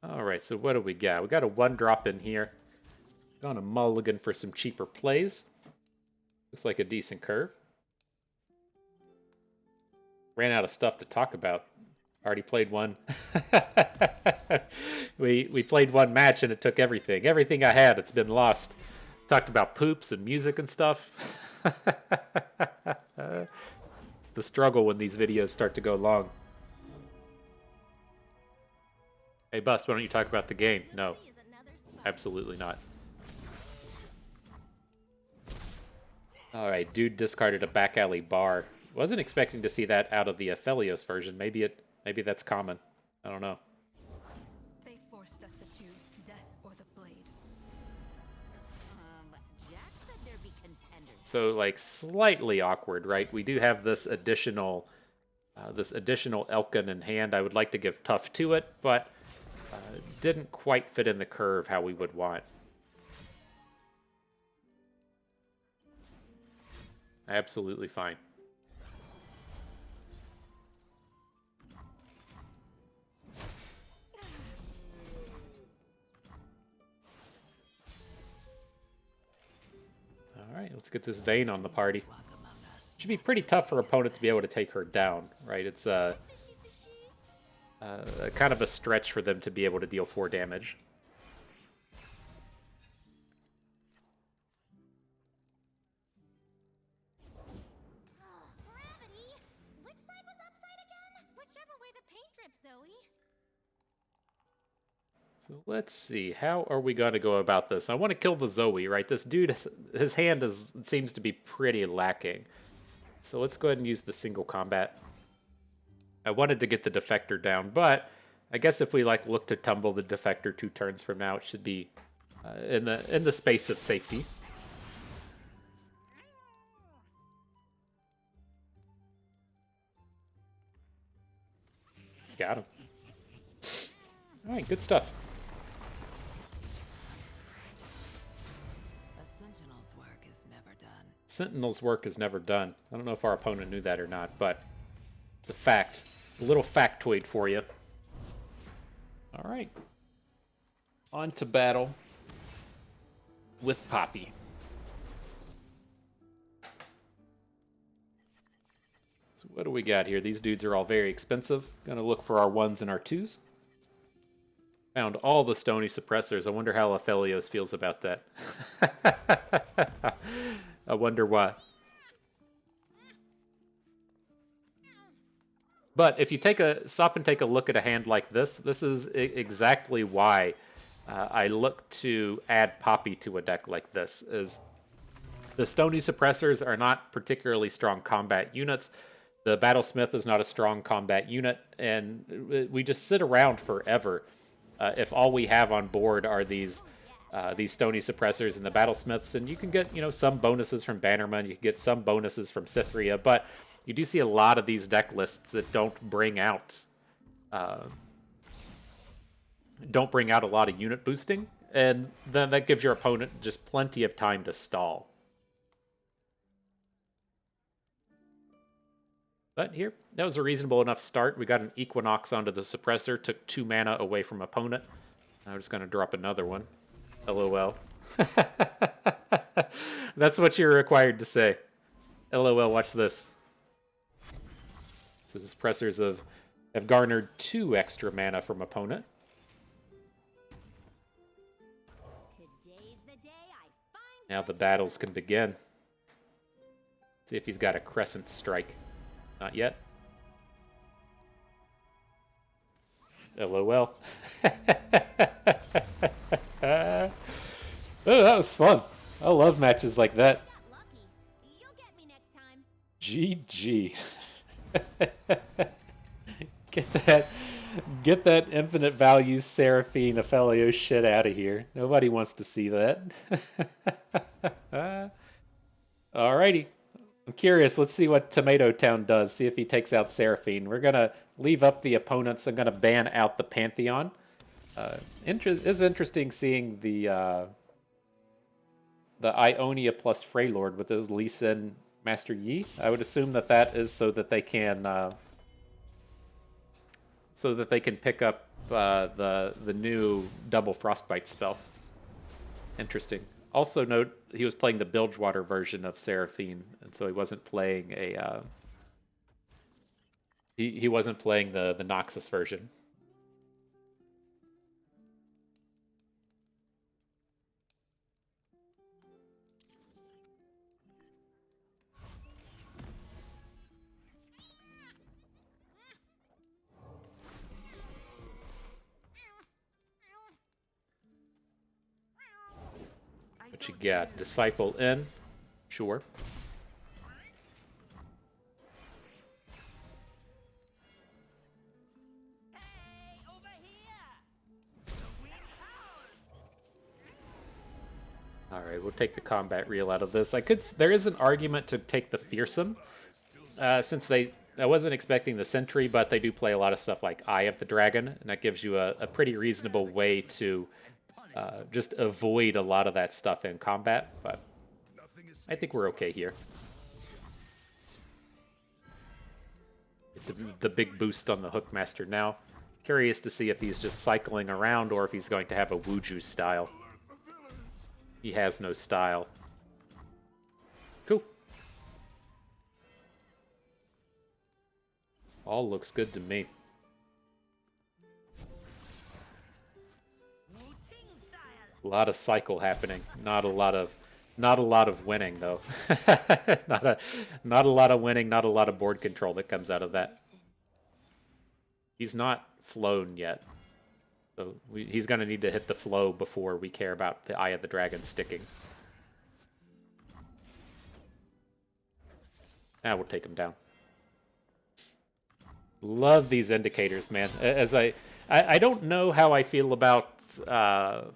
Alright, so what do we got? We got a 1-drop in here. Gonna mulligan for some cheaper plays. Looks like a decent curve. Ran out of stuff to talk about. Already played one. we played one match and it took everything. Everything I had, it's been lost. Talked about poops and music and stuff. It's the struggle when these videos start to go long. Hey Bust, why don't you talk about the game? No, absolutely not. Alright, dude discarded a back alley bar. Wasn't expecting to see that out of the Aphelios version. Maybe that's common. I don't know. They forced us to choose death or the blade. Jax said there'd be contenders. So, like, slightly awkward, right? We do have this additional Elkin in hand. I would like to give tough to it, but didn't quite fit in the curve how we would want. Absolutely fine. Alright, let's get this Vayne on the party. Should be pretty tough for opponent to be able to take her down, right? It's kind of a stretch for them to be able to deal 4 damage. Gravity? Which side was upside again? Whichever way the paint drips, Zoe. So let's see, how are we going to go about this? I want to kill the Zoe, right? This dude, his hand seems to be pretty lacking. So let's go ahead and use the single combat. I wanted to get the Defector down, but I guess if we look to tumble the Defector 2 turns from now, it should be in the space of safety. Got him. All right, good stuff. A sentinel's work is never done. Sentinel's work is never done. I don't know if our opponent knew that or not, but it's a fact. A little factoid for you. All right. On to battle with Poppy. So what do we got here? These dudes are all very expensive. Gonna look for our 1s and our 2s. Found all the stony suppressors. I wonder how Aphelios feels about that. I wonder why. But if you stop and take a look at a hand like this, this is exactly why I look to add Poppy to a deck like this. Is the Stony Suppressors are not particularly strong combat units. The Battlesmith is not a strong combat unit, and we just sit around forever if all we have on board are these Stony Suppressors and the Battlesmiths, and you can get some bonuses from Bannerman, you can get some bonuses from Cytherea, but you do see a lot of these deck lists that don't bring out a lot of unit boosting, and then that gives your opponent just plenty of time to stall. But here, that was a reasonable enough start. We got an Equinox onto the suppressor, took 2 mana away from opponent. I'm just going to drop another one. LOL. That's what you're required to say. LOL, watch this. So his pressers have garnered 2 extra mana from opponent. Today's the day I find Now the battles can begin. See if he's got a Crescent Strike. Not yet. LOL. Oh, that was fun. I love matches like that. lucky. You'll get me next time. GG. Get that infinite value Seraphine Ophelio shit out of here. Nobody wants to see that. Alrighty. I'm curious. Let's see what Tomato Town does. See if he takes out Seraphine. We're gonna leave up the opponents. I'm gonna ban out the Pantheon. It's interesting seeing the Ionia plus Freylord with those Lee Sin Master Yi. I would assume that is so that they can pick up the new double Frostbite spell. Interesting. Also note he was playing the Bilgewater version of Seraphine, and so he wasn't playing a he wasn't playing the Noxus version. What you got? Disciple in? Sure. Alright, we'll take the combat reel out of this. There is an argument to take the Fearsome, since I wasn't expecting the Sentry, but they do play a lot of stuff like Eye of the Dragon, and that gives you a pretty reasonable way to just avoid a lot of that stuff in combat, but I think we're okay here. The big boost on the Hookmaster now. Curious to see if he's just cycling around or if he's going to have a Wuju style. He has no style. Cool. All looks good to me. A lot of cycle happening. Not a lot of winning though. not a lot of winning. Not a lot of board control that comes out of that. He's not flown yet, so he's gonna need to hit the flow before we care about the Eye of the Dragon sticking. Now we'll take him down. Love these indicators, man. As I don't know how I feel about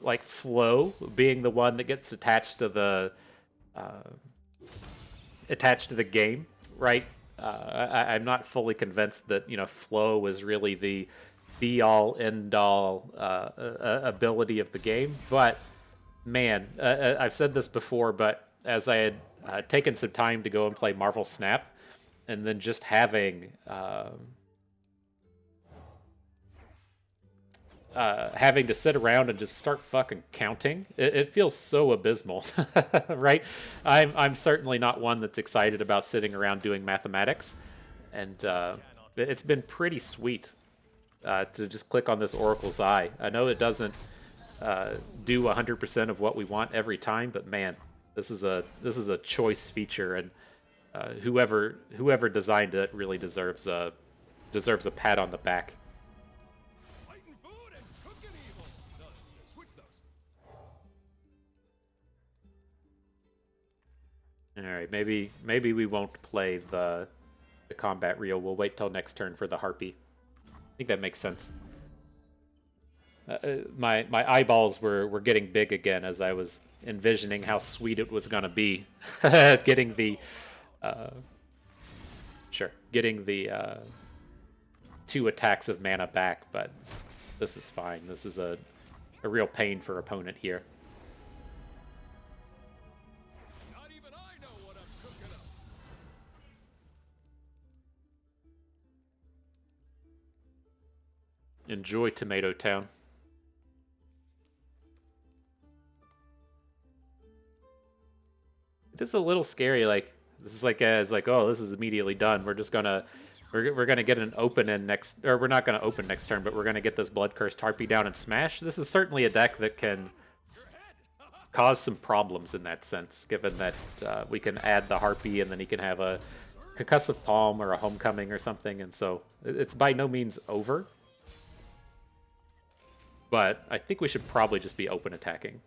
like flow being the one that gets attached to the game, right? I'm not fully convinced that flow is really the be all end all ability of the game. But man, I've said this before, but as I had taken some time to go and play Marvel Snap, and then just having to sit around and just start fucking counting, it feels so abysmal, right? I'm certainly not one that's excited about sitting around doing mathematics, and it's been pretty sweet to just click on this Oracle's Eye. I know it doesn't do 100% of what we want every time, but man, this is a choice feature, and whoever designed it really deserves a pat on the back. All right, maybe we won't play the combat reel. We'll wait till next turn for the Harpy. I think that makes sense. My eyeballs were getting big again as I was envisioning how sweet it was gonna be getting the 2 attacks of mana back, but this is fine. This is a real pain for opponent here. Enjoy Tomato Town. It is a little scary. Like this is like oh, this is immediately done. We're We're going to get an open in next, or we're not going to open next turn, but we're going to get this Bloodcursed Harpy down and smash. This is certainly a deck that can cause some problems in that sense, given that we can add the Harpy and then he can have a Concussive Palm or a Homecoming or something, and so it's by no means over. But I think we should probably just be open attacking.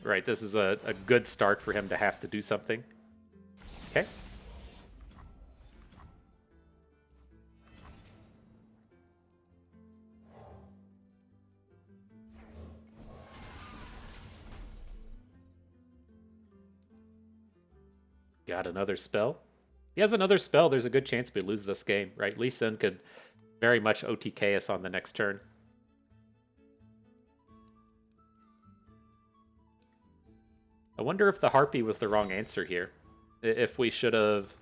Right, this is a good start for him to have to do something. Okay. Got another spell. He has another spell, there's a good chance we lose this game, right? Lee Sin could very much OTK us on the next turn. I wonder if the Harpy was the wrong answer here. If we should have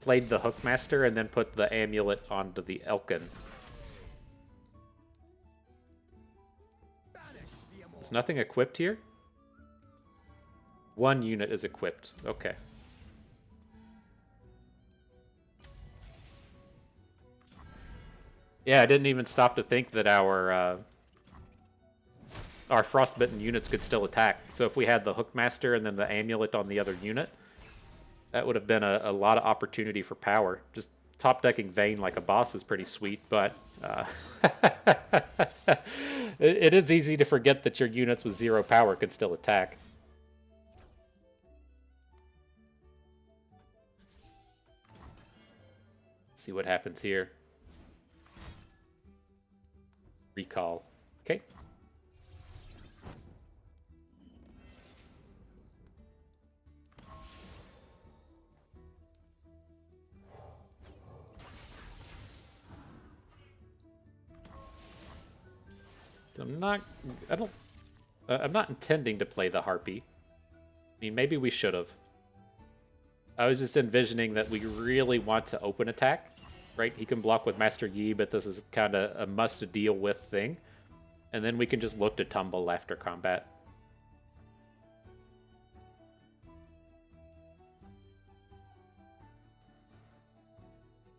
played the Hookmaster and then put the Amulet onto the Elkin. Is nothing equipped here? One unit is equipped. Okay. Yeah, I didn't even stop to think that our Frostbitten units could still attack. So if we had the Hookmaster and then the Amulet on the other unit, that would have been a lot of opportunity for power. Just top decking Vayne like a boss is pretty sweet, but it is easy to forget that your units with 0 power can still attack. Let's see what happens here. Recall. Okay. So I'm not intending to play the Harpy. I mean, maybe we should have. I was just envisioning that we really want to open attack, right? He can block with Master Yi, but this is kind of a must-deal-with thing. And then we can just look to tumble after combat.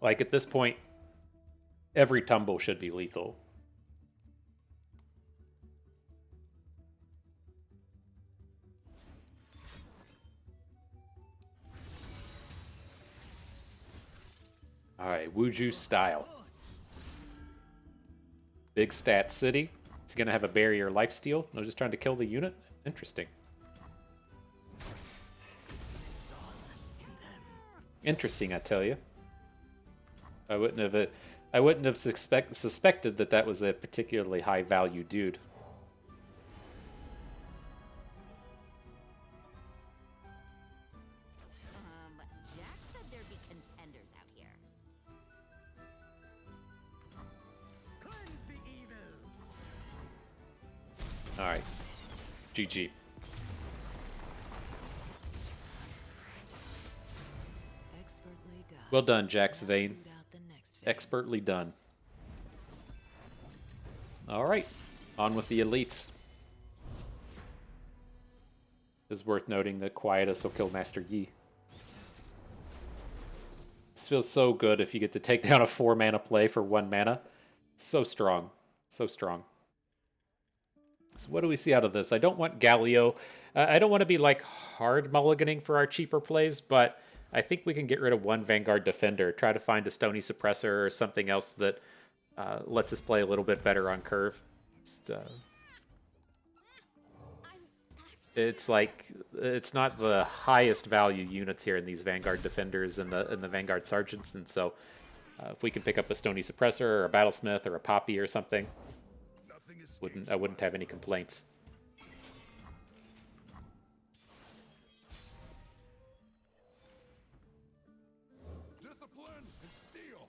Like, at this point, every tumble should be lethal. Alright, Wuju style. Big stat city. He's gonna have a barrier lifesteal. No, just trying to kill the unit? Interesting. Interesting, I tell you. I wouldn't have suspected that that was a particularly high value dude. Jax said there'd be contenders out here. Cleanse the evil. Alright. GG. Expertly done. Well done, Jax Vayne. Root out the next phase. Expertly done. Alright. On with the elites. It's worth noting that Quietus will kill Master Yi. This feels so good if you get to take down a 4-mana play for 1 mana. So strong. So strong. So what do we see out of this? I don't want Galio. I don't want to be like hard mulliganing for our cheaper plays, but I think we can get rid of 1 Vanguard Defender. Try to find a Stony Suppressor or something else that lets us play a little bit better on curve. It's like it's not the highest value units here in these Vanguard Defenders and the Vanguard Sergeants, and so if we can pick up a Stony Suppressor or a Battlesmith or a Poppy or something, I wouldn't have any complaints. Discipline and steel.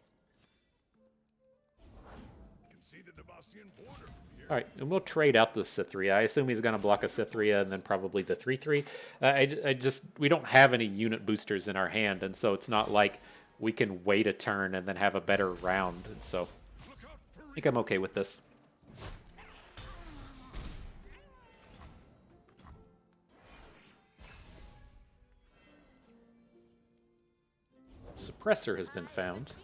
You can see the Demacian border from here. All right, and we'll trade out the Cytheria. I assume he's going to block a Cytheria and then probably the 3/3. We don't have any unit boosters in our hand, and so it's not like we can wait a turn and then have a better round. And so I think I'm okay with this. Suppressor has been found.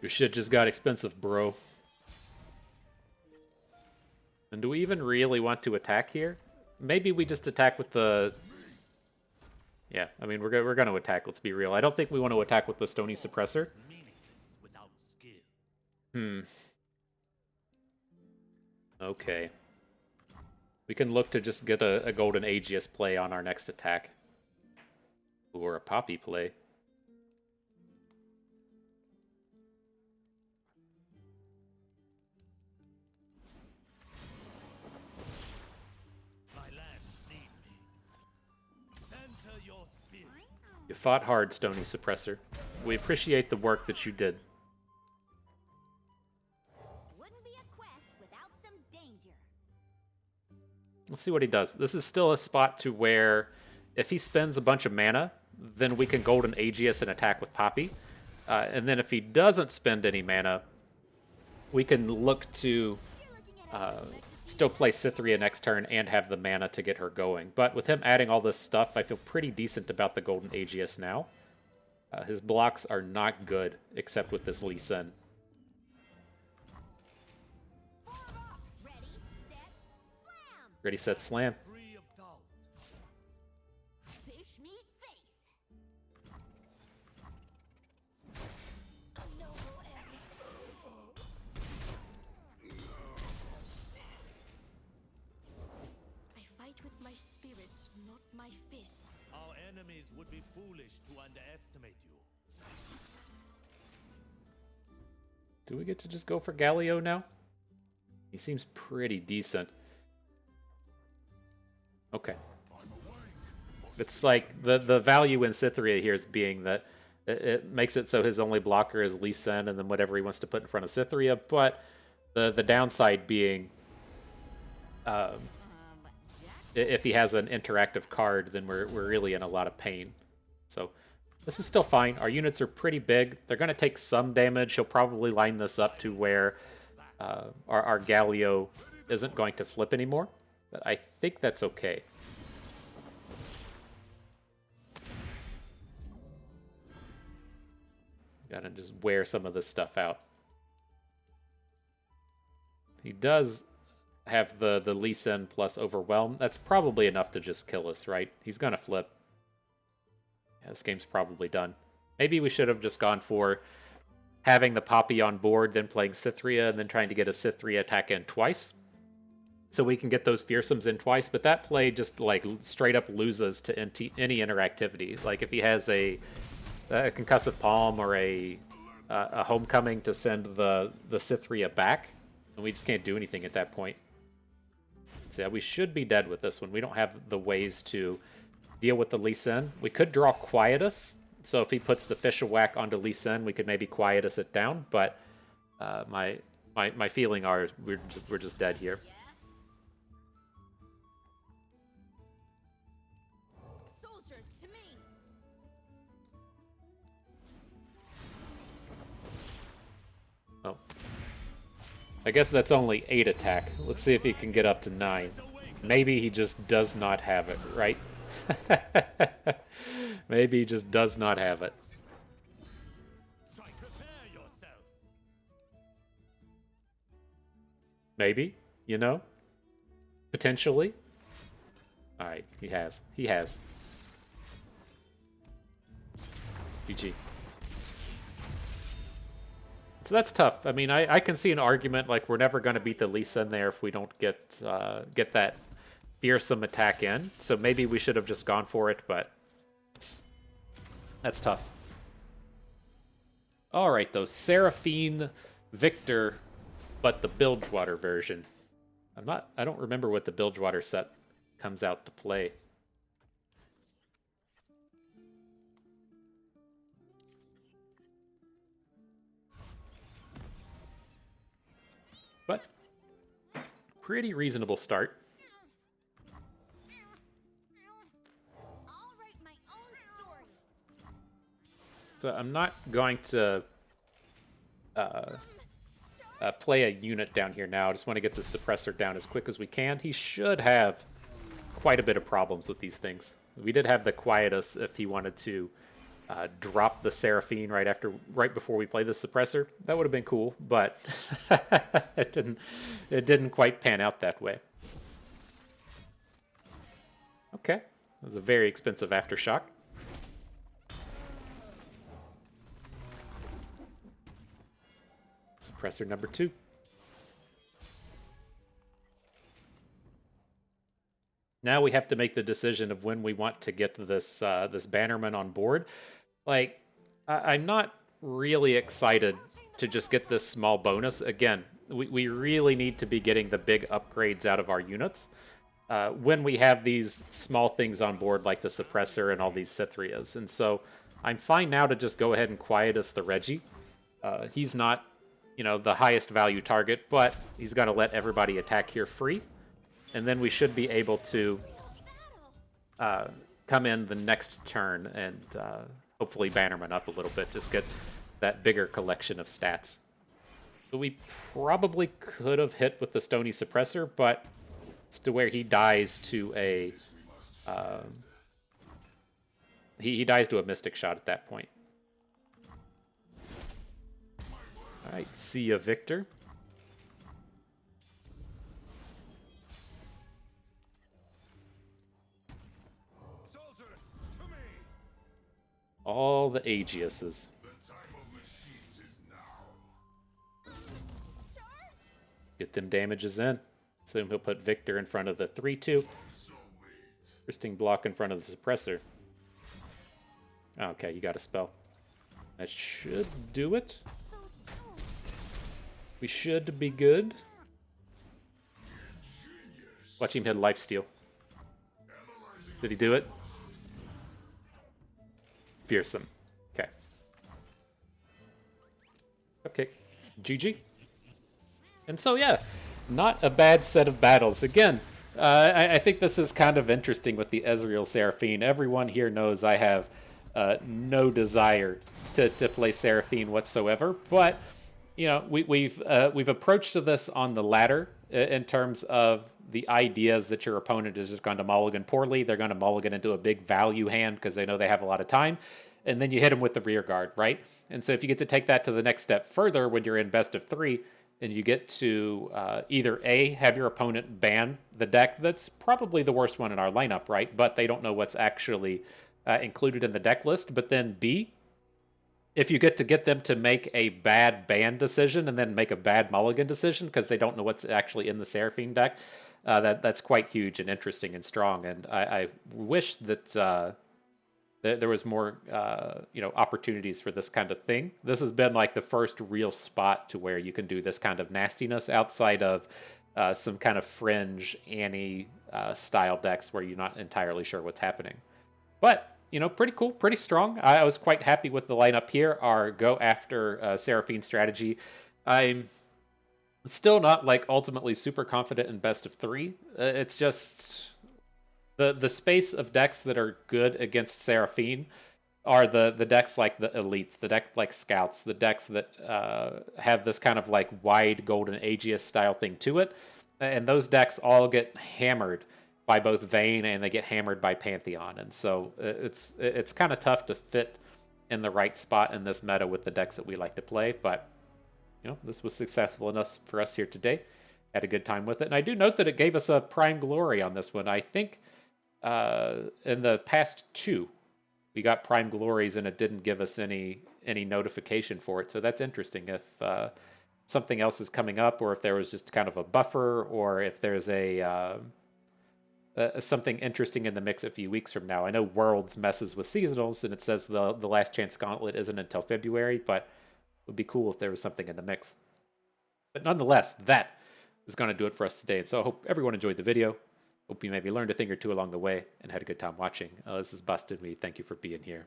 Your shit just got expensive, bro. And do we even really want to attack here? Maybe we just attack with the... Yeah, I mean, we're going to attack, let's be real. I don't think we want to attack with the Stony Suppressor. Okay. We can look to just get a Golden Aegis play on our next attack. Or a Poppy play. You fought hard, Stony Suppressor. We appreciate the work that you did. Wouldn't be a quest without some danger. Let's see what he does. This is still a spot to where if he spends a bunch of mana, then we can Golden Aegis and attack with Poppy. And then if he doesn't spend any mana, we can look to still play Cytherea next turn and have the mana to get her going. But with him adding all this stuff, I feel pretty decent about the Golden Aegis now. His blocks are not good, except with this Lee Sin. Ready, set, slam. Ready, set, slam. Fish meat face. I fight with my spirit, not my fists. Our enemies would be foolish to underestimate you. Do we get to just go for Galio now? He seems pretty decent. Okay. It's like the value in Cytherea here is being that it makes it so his only blocker is Lee Sin and then whatever he wants to put in front of Cytherea, but the downside being if he has an interactive card, then we're really in a lot of pain. So this is still fine. Our units are pretty big. They're going to take some damage. He'll probably line this up to where our Galio isn't going to flip anymore. But I think that's okay. Gotta just wear some of this stuff out. He does have the Lee Sin plus Overwhelm. That's probably enough to just kill us, right? He's gonna flip. Yeah, this game's probably done. Maybe we should have just gone for having the Poppy on board, then playing Cytherea, and then trying to get a Cytherea attack in twice. So we can get those Fearsomes in twice, but that play just like straight up loses to any interactivity. Like if he has a Concussive Palm or a Homecoming to send the Cytherea back, and we just can't do anything at that point. So yeah, we should be dead with this one. We don't have the ways to deal with the Lee Sin. We could draw Quietus, so if he puts the Fish Whack onto Lee Sin, we could maybe Quietus it down, but my feeling are we're just dead here. Oh. I guess that's only 8 attack. Let's see if he can get up to 9. Maybe he just does not have it, right? Maybe he just does not have it. Maybe, you know? Potentially. Alright, he has. He has. GG. So that's tough. I mean, I can see an argument like we're never going to beat the Lee Sin there if we don't get that fearsome attack in. So maybe we should have just gone for it, but that's tough. All right, though, Seraphine Victor, but the Bilgewater version. I don't remember what the Bilgewater set comes out to play. But pretty reasonable start. I'll write my own story. So I'm not going to play a unit down here now. I just want to get the suppressor down as quick as we can. He should have quite a bit of problems with these things. We did have the Quietus if he wanted to drop the Seraphine right before we play the suppressor. That would have been cool, but it didn't quite pan out that way. Okay, that was a very expensive aftershock. Suppressor number 2. Now we have to make the decision of when we want to get this this Bannerman on board. Like, I'm not really excited to just get this small bonus. Again, we really need to be getting the big upgrades out of our units when we have these small things on board, like the Suppressor and all these Cythrias. And so I'm fine now to just go ahead and Quietus the Reggie. He's not, the highest value target, but he's got to let everybody attack here free. And then we should be able to come in the next turn and hopefully Bannerman up a little bit. Just get that bigger collection of stats. So we probably could have hit with the Stony Suppressor, but it's to where he dies to a... he dies to a Mystic Shot at that point. Alright, see ya, Victor. All the Aegiuses. Get them damages in. So he'll put Victor in front of the 3-2. Interesting block in front of the Suppressor. Okay, you got a spell. That should do it. We should be good. Watch him hit lifesteal. Did he do it? Fearsome. Okay. Okay. GG. And so, yeah, not a bad set of battles. Again, I think this is kind of interesting with the Ezreal Seraphine. Everyone here knows I have no desire to play Seraphine whatsoever. But, we've approached this on the ladder in terms of the ideas that your opponent is just going to mulligan poorly. They're going to mulligan into a big value hand because they know they have a lot of time. And then you hit them with the rear guard, right? And so if you get to take that to the next step further when you're in best of 3, and you get to either A, have your opponent ban the deck that's probably the worst one in our lineup, right? But they don't know what's actually included in the deck list. But then B, if you get them to make a bad ban decision and then make a bad mulligan decision because they don't know what's actually in the Seraphine deck, that's quite huge and interesting and strong. And I wish that there was more opportunities for this kind of thing. This has been like the first real spot to where you can do this kind of nastiness outside of some kind of fringe Annie style decks where you're not entirely sure what's happening. But pretty cool, pretty strong. I was quite happy with the lineup here. Our go after Seraphine strategy. I'm still not ultimately super confident in best of 3. It's just the space of decks that are good against Seraphine are the decks like the Elites, the deck like Scouts, the decks that have this kind of wide Golden Aegis style thing to it. And those decks all get hammered by both Vayne and they get hammered by Pantheon. And so it's kind of tough to fit in the right spot in this meta with the decks that we like to play. But, this was successful enough for us here today. Had a good time with it. And I do note that it gave us a Prime Glory on this one. I think in the past 2, we got Prime Glories and it didn't give us any notification for it. So that's interesting. If something else is coming up, or if there was just kind of a buffer, or if there's something interesting in the mix a few weeks from now. I know Worlds messes with seasonals, and it says the Last Chance Gauntlet isn't until February, but it would be cool if there was something in the mix. But nonetheless, that is going to do it for us today. And so I hope everyone enjoyed the video. Hope you maybe learned a thing or two along the way and had a good time watching. This is Busted. We thank you for being here.